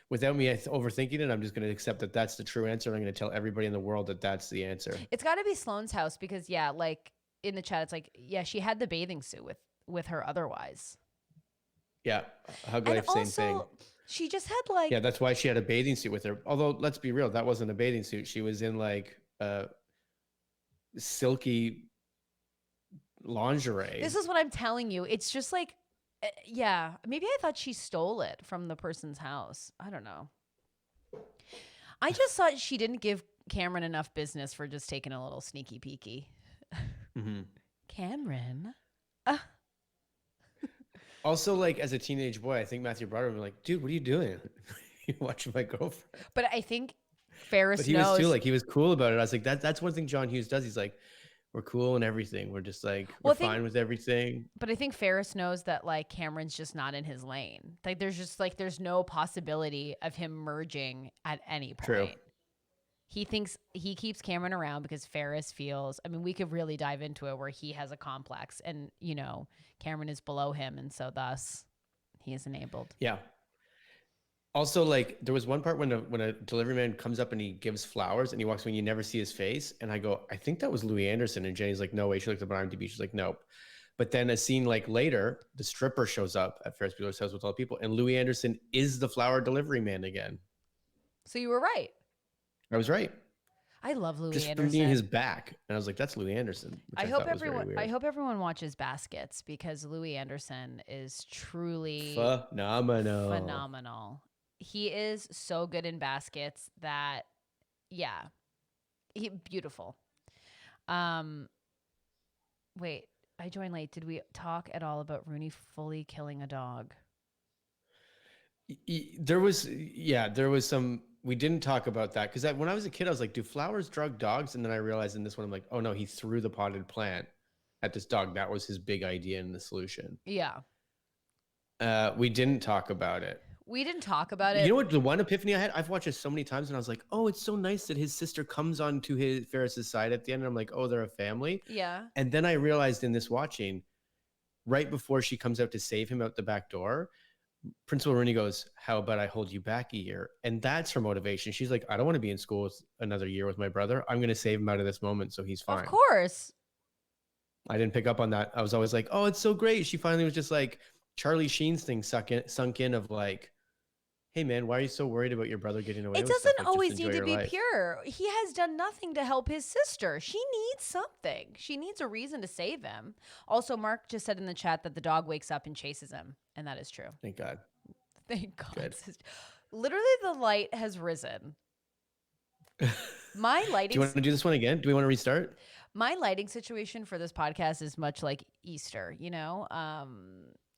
Without me overthinking it, I'm just going to accept that that's the true answer. I'm going to tell everybody in the world that that's the answer. It's got to be Sloane's house because, like in the chat, it's like, she had the bathing suit with her otherwise. Yeah. Hug Life, same thing. She just had like... Yeah, that's why she had a bathing suit with her. Although, let's be real, that wasn't a bathing suit. She was in like silky lingerie. This is what I'm telling you. It's just like... maybe I thought she stole it from the person's house. I don't know. I just thought she didn't give Cameron enough business for just taking a little sneaky peeky. Mm-hmm. Cameron. Also, like as a teenage boy, I think Matthew Broderick was like, dude, what are you doing? You're watching my girlfriend. But I think Ferris knows. Was too, like, he was cool about it. I was like, that's one thing John Hughes does. He's like, we're cool and everything. We're just like, we're fine with everything. But I think Ferris knows that like Cameron's just not in his lane. Like there's no possibility of him merging at any point. True. He thinks he keeps Cameron around because Ferris feels, I mean, we could really dive into it where he has a complex and, Cameron is below him. And so thus he is enabled. Yeah. Also, like there was one part when a delivery man comes up and he gives flowers and he walks away and you never see his face. And I go, I think that was Louis Anderson. And Jenny's like, no way. She looked up on IMDb. She's like, nope. But then a scene like later, the stripper shows up at Ferris Bueller's House with all the people. And Louis Anderson is the flower delivery man again. So you were right. I was right. I love Louis Just Anderson. Just being his back. And I was like, that's Louis Anderson. I hope everyone watches Baskets because Louis Anderson is truly phenomenal. He is so good in Baskets that, beautiful. Wait, I joined late. Did we talk at all about Rooney fully killing a dog? There was some, we didn't talk about that because when I was a kid, I was like, do flowers drug dogs? And then I realized in this one, I'm like, oh no, he threw the potted plant at this dog. That was his big idea in the solution. Yeah. We didn't talk about it. We didn't talk about it. You know what? The one epiphany I had, I've watched it so many times and I was like, oh, it's so nice that his sister comes on to Ferris's side at the end. And I'm like, oh, they're a family. Yeah. And then I realized in this watching, right before she comes out to save him out the back door, Principal Rooney goes, "How about I hold you back a year?" And that's her motivation. She's like, "I don't want to be in school another year with my brother. I'm going to save him out of this moment so he's Of fine." course. I didn't pick up on that. I was always like, "Oh, it's so great." She finally was just like Charlie Sheen's thing sunk in of like, "Hey man, why are you so worried about your brother getting away It with stuff? doesn't Like, always just need enjoy to your be life." pure. He has done nothing to help his sister. She needs something. She needs a reason to save him. Also, Mark just said in the chat that the dog wakes up and chases him, and that is true. Thank God. Thank God. Good. Literally, the light has risen. My Do lighting. you want to do this one again? Do we want to restart? My lighting situation for this podcast is much like Easter, you know?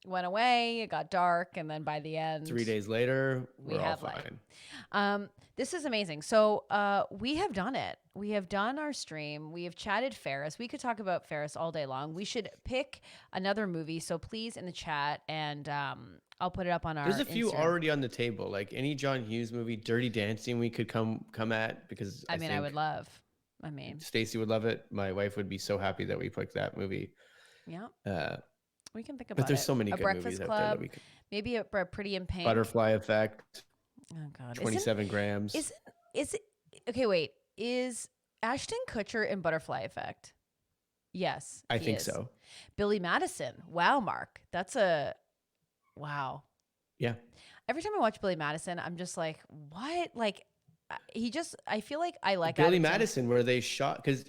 Went away, it got dark, and then by the end 3 days later, we we're all have light. fine. This is amazing. So we have done it. We have done our stream. We have chatted Ferris. We could talk about Ferris all day long. We should pick another movie. So please in the chat, and I'll put it up on our There's a few Instagram. already on the table. Like any John Hughes movie, Dirty Dancing, we could come at because I mean, I think would love. I mean, Stacy would love it. My wife would be so happy that we picked that movie. yeah. We can think about it. But there's so many a good Breakfast movies Club, out there that we could. maybe a Pretty in Pink. Butterfly Effect, Oh God, 27 grams. Is it okay? Wait, is Ashton Kutcher in Butterfly Effect? Yes, I he think is. so. Billy Madison. Wow, Mark, that's a wow. Yeah. Every time I watch Billy Madison, I'm just like, what? Like, I feel like I like Billy Adam Sandler. Madison, where they shot because.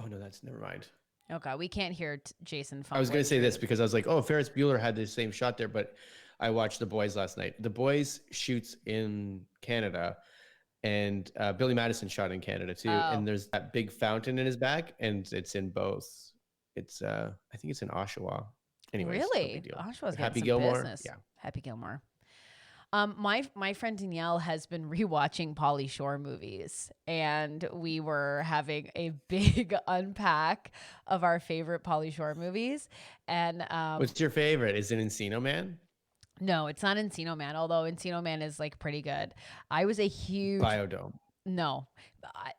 Oh no, that's never mind. Oh God, we can't hear Jason. I was going to say fumbling this through. because I was like, oh, Ferris Bueller had the same shot there, but I watched The Boys last night. The Boys shoots in Canada, and Billy Madison shot in Canada too. Oh. And there's that big fountain in his back, and it's in both. It's I think it's in Oshawa. Anyways, no Really? big deal. Oshawa's Happy getting some Gilmore. business. Yeah. Happy Gilmore. My friend Danielle has been rewatching Pauly Shore movies, and we were having a big unpack of our favorite Pauly Shore movies. And What's your favorite? Is it Encino Man? no, it's not Encino Man, although Encino Man is like pretty good. I was a huge Biodome. no.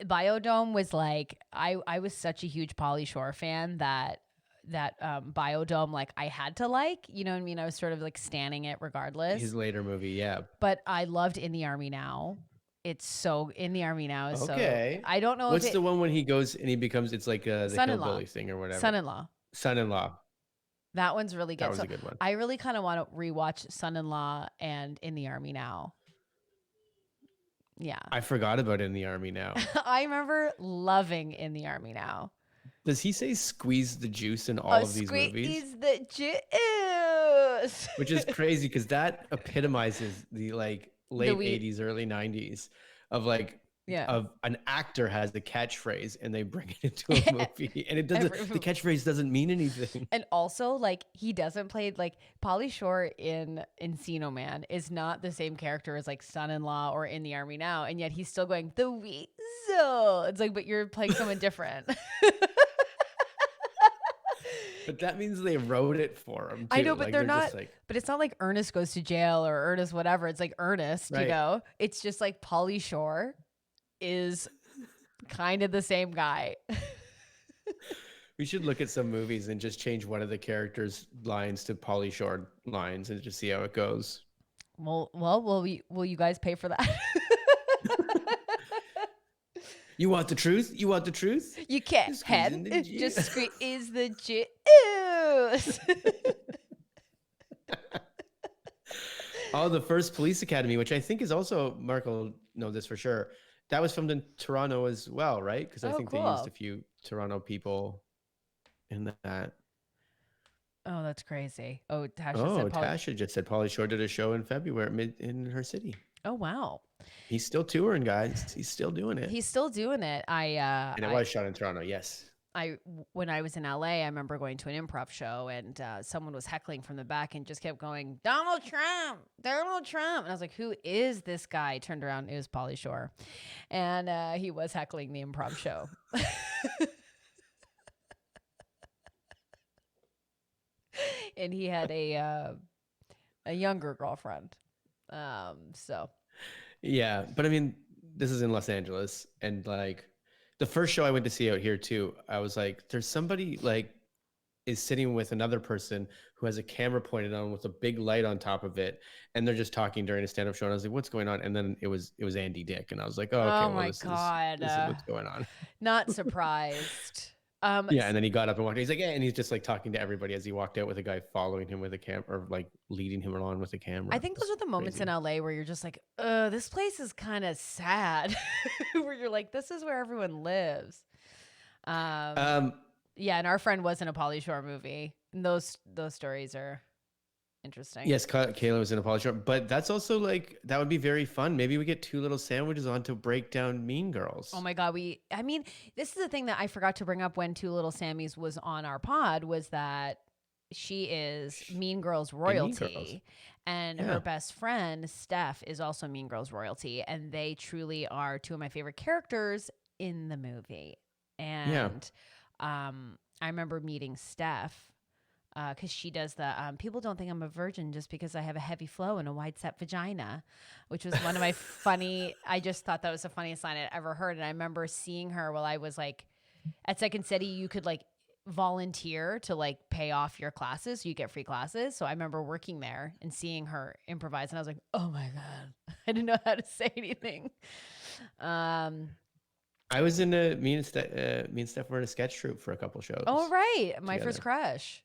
Biodome was like I was such a huge Pauly Shore fan that Biodome, like I had to like, you know what I mean? I was sort of like standing it regardless. His later movie, yeah. But I loved In the Army Now. It's so In the Army Now is Okay. so I don't know What's if the one when he goes and he becomes it's like the Son-in-law. hillbilly thing or whatever. Son-in-Law. Son-in-law. That one's really good. That was a good one. I really kind of want to rewatch Son-in-Law and In the Army Now. Yeah. I forgot about In the Army Now. I remember loving In the Army Now. Does he say squeeze the juice in all of these movies? Squeeze the juice. Which is crazy because that epitomizes the like late weed. 80s, early 90s of like of an actor has the catchphrase and they bring it into a movie and it doesn't the catchphrase doesn't mean anything. And also like he doesn't play like Pauly Shore in Encino Man is not the same character as like Son-in-Law or In the Army Now, and yet he's still going the weasel. It's like, but you're playing someone different. But that means they wrote it for him too. I know, but like, they're not. just like, but it's not like Ernest goes to jail or Ernest whatever. It's like Ernest, you Right. know. It's just like Pauly Shore is kind of the same guy. we should look at some movies and just change one of the characters' lines to Pauly Shore lines and just see how it goes. Well, will you guys pay for that? You want the truth? You want the truth? You can't Just head. squeeze in the juice. Just squeeze the juice. Oh, the first Police Academy, which I think is also, Mark will know this for sure. That was filmed in Toronto as well, right? Because I think they used a few Toronto people in that. Oh, that's crazy. Oh, Tasha just said Pauly Shore did a show in February in her city. Oh, wow. He's still touring, guys. He's still doing it. He's still doing it. And it was shot in Toronto, yes. When I was in LA, I remember going to an improv show and someone was heckling from the back and just kept going, Donald Trump. And I was like, who is this guy? Turned around, it was Pauly Shore. And he was heckling the improv show. And he had a younger girlfriend. So. Yeah, but I mean, this is in Los Angeles, and like the first show I went to see out here too, I was like, there's somebody like is sitting with another person who has a camera pointed on with a big light on top of it, and they're just talking during a stand-up show. And I was like, "What's going on?" And then it was Andy Dick, and I was like, "Oh, okay, Oh well, my this is God. what's going on." Not surprised. Yeah, and then he got up and walked. He's like, "Yeah," and he's just like talking to everybody as he walked out with a guy following him with a camera, or like leading him along with a camera. I think those are the moments in LA where you're just like, this place is kind of sad. Where you're like, this is where everyone lives. Yeah, and our friend was in a Pauly Shore movie. And those stories are interesting. Yes, Kayla was in a Pauly Shore, but that's also like, that would be very fun. Maybe we get 2 little sandwiches on to break down Mean Girls. Oh my God. I mean, this is the thing that I forgot to bring up when Two Little Sammys was on our pod, was that she is Mean Girls royalty. And her best friend, Steph, is also Mean Girls royalty. And they truly are 2 of my favorite characters in the movie. And I remember meeting Steph because she does the people don't think I'm a virgin just because I have a heavy flow and a wide set vagina, which was one of my I just thought that was the funniest line I'd ever heard. And I remember seeing her while I was like at Second City, you could like volunteer to like pay off your classes. So you get free classes. So I remember working there and seeing her improvise. And I was like, oh my God, I didn't know how to say anything. I was in me and Steph were in a sketch troupe for a couple shows. Oh, right. My First Crush.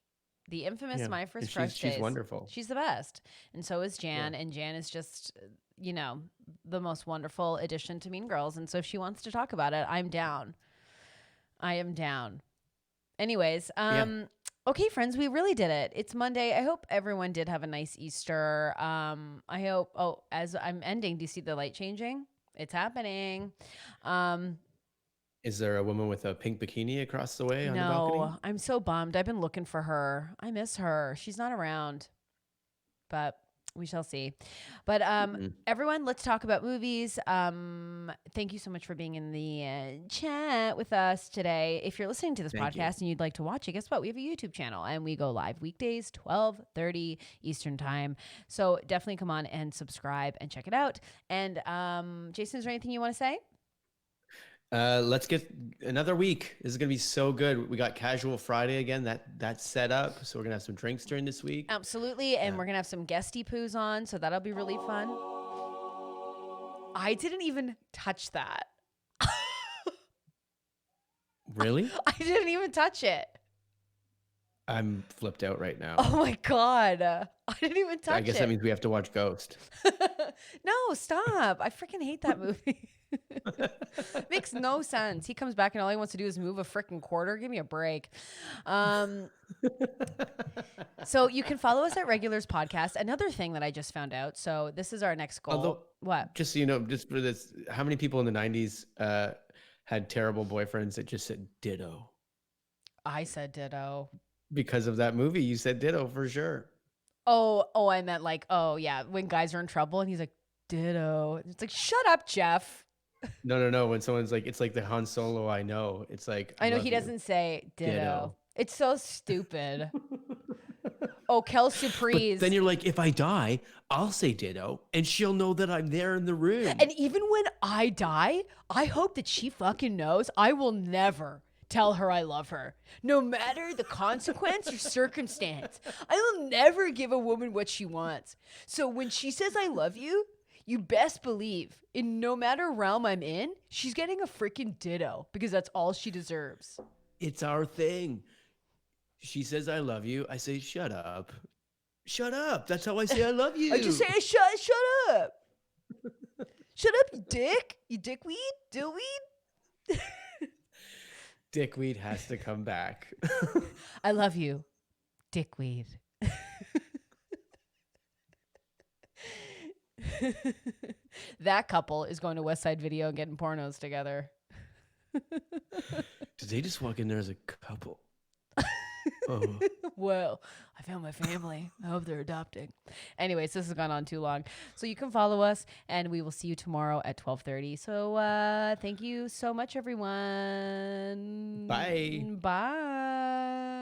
The infamous My First Crush she's days. wonderful. She's the best. And so is Jan. And Jan is just, the most wonderful addition to Mean Girls. And so if she wants to talk about it, I'm down. I am down. Anyways, okay, friends, we really did it. It's Monday. I hope everyone did have a nice Easter. I hope, as I'm ending, do you see the light changing? It's happening. Is there a woman with a pink bikini across the way on the balcony? No, I'm so bummed. I've been looking for her. I miss her. She's not around, but we shall see. But everyone, let's talk about movies. Thank you so much for being in the chat with us today. If you're listening to this podcast and you'd like to watch it, guess what? We have a YouTube channel and we go live weekdays, 12:30 Eastern time. So definitely come on and subscribe and check it out. And Jason, is there anything you want to say? Let's get another week. This is going to be so good. We got Casual Friday again. That's set up. So we're going to have some drinks during this week. Absolutely. And we're going to have some guesty poos on. So that'll be really fun. I didn't even touch that. Really? I didn't even touch it. I'm flipped out right now. Oh my God. I didn't even touch it. I guess that means we have to watch Ghost. No, stop. I freaking hate that movie. Makes no sense. He comes back and all he wants to do is move a freaking quarter. Give me a break. So you can follow us at Regulars Podcast. Another thing that I just found out. So this is our next goal. Although, what? Just so you know, just for this, how many people in the 90s had terrible boyfriends that just said ditto? I said ditto. Because of that movie, you said ditto for sure. Oh, I meant like, oh yeah, when guys are in trouble and he's like, ditto. It's like, shut up, Jeff. No. When someone's like, it's like the Han Solo I know. It's like, I know he doesn't say ditto. It's so stupid. Oh, Kel Surprise. But then you're like, if I die, I'll say ditto and she'll know that I'm there in the room. And even when I die, I hope that she fucking knows I will never tell her I love her. No matter the consequence or circumstance, I will never give a woman what she wants. So when she says I love you, you best believe in no matter realm I'm in, she's getting a freaking ditto because that's all she deserves. It's our thing. She says I love you. I say shut up. Shut up. That's how I say I love you. I just say shut up. Shut up, you dick. You dickweed? Dillweed? Dickweed has to come back. I love you, Dickweed. That couple is going to West Side Video and getting pornos together. Did they just walk in there as a couple? Oh. Well, I found my family. I hope they're adopting. Anyways, this has gone on too long. So you can follow us and we will see you tomorrow at 12:30. So thank you so much, everyone. Bye. Bye.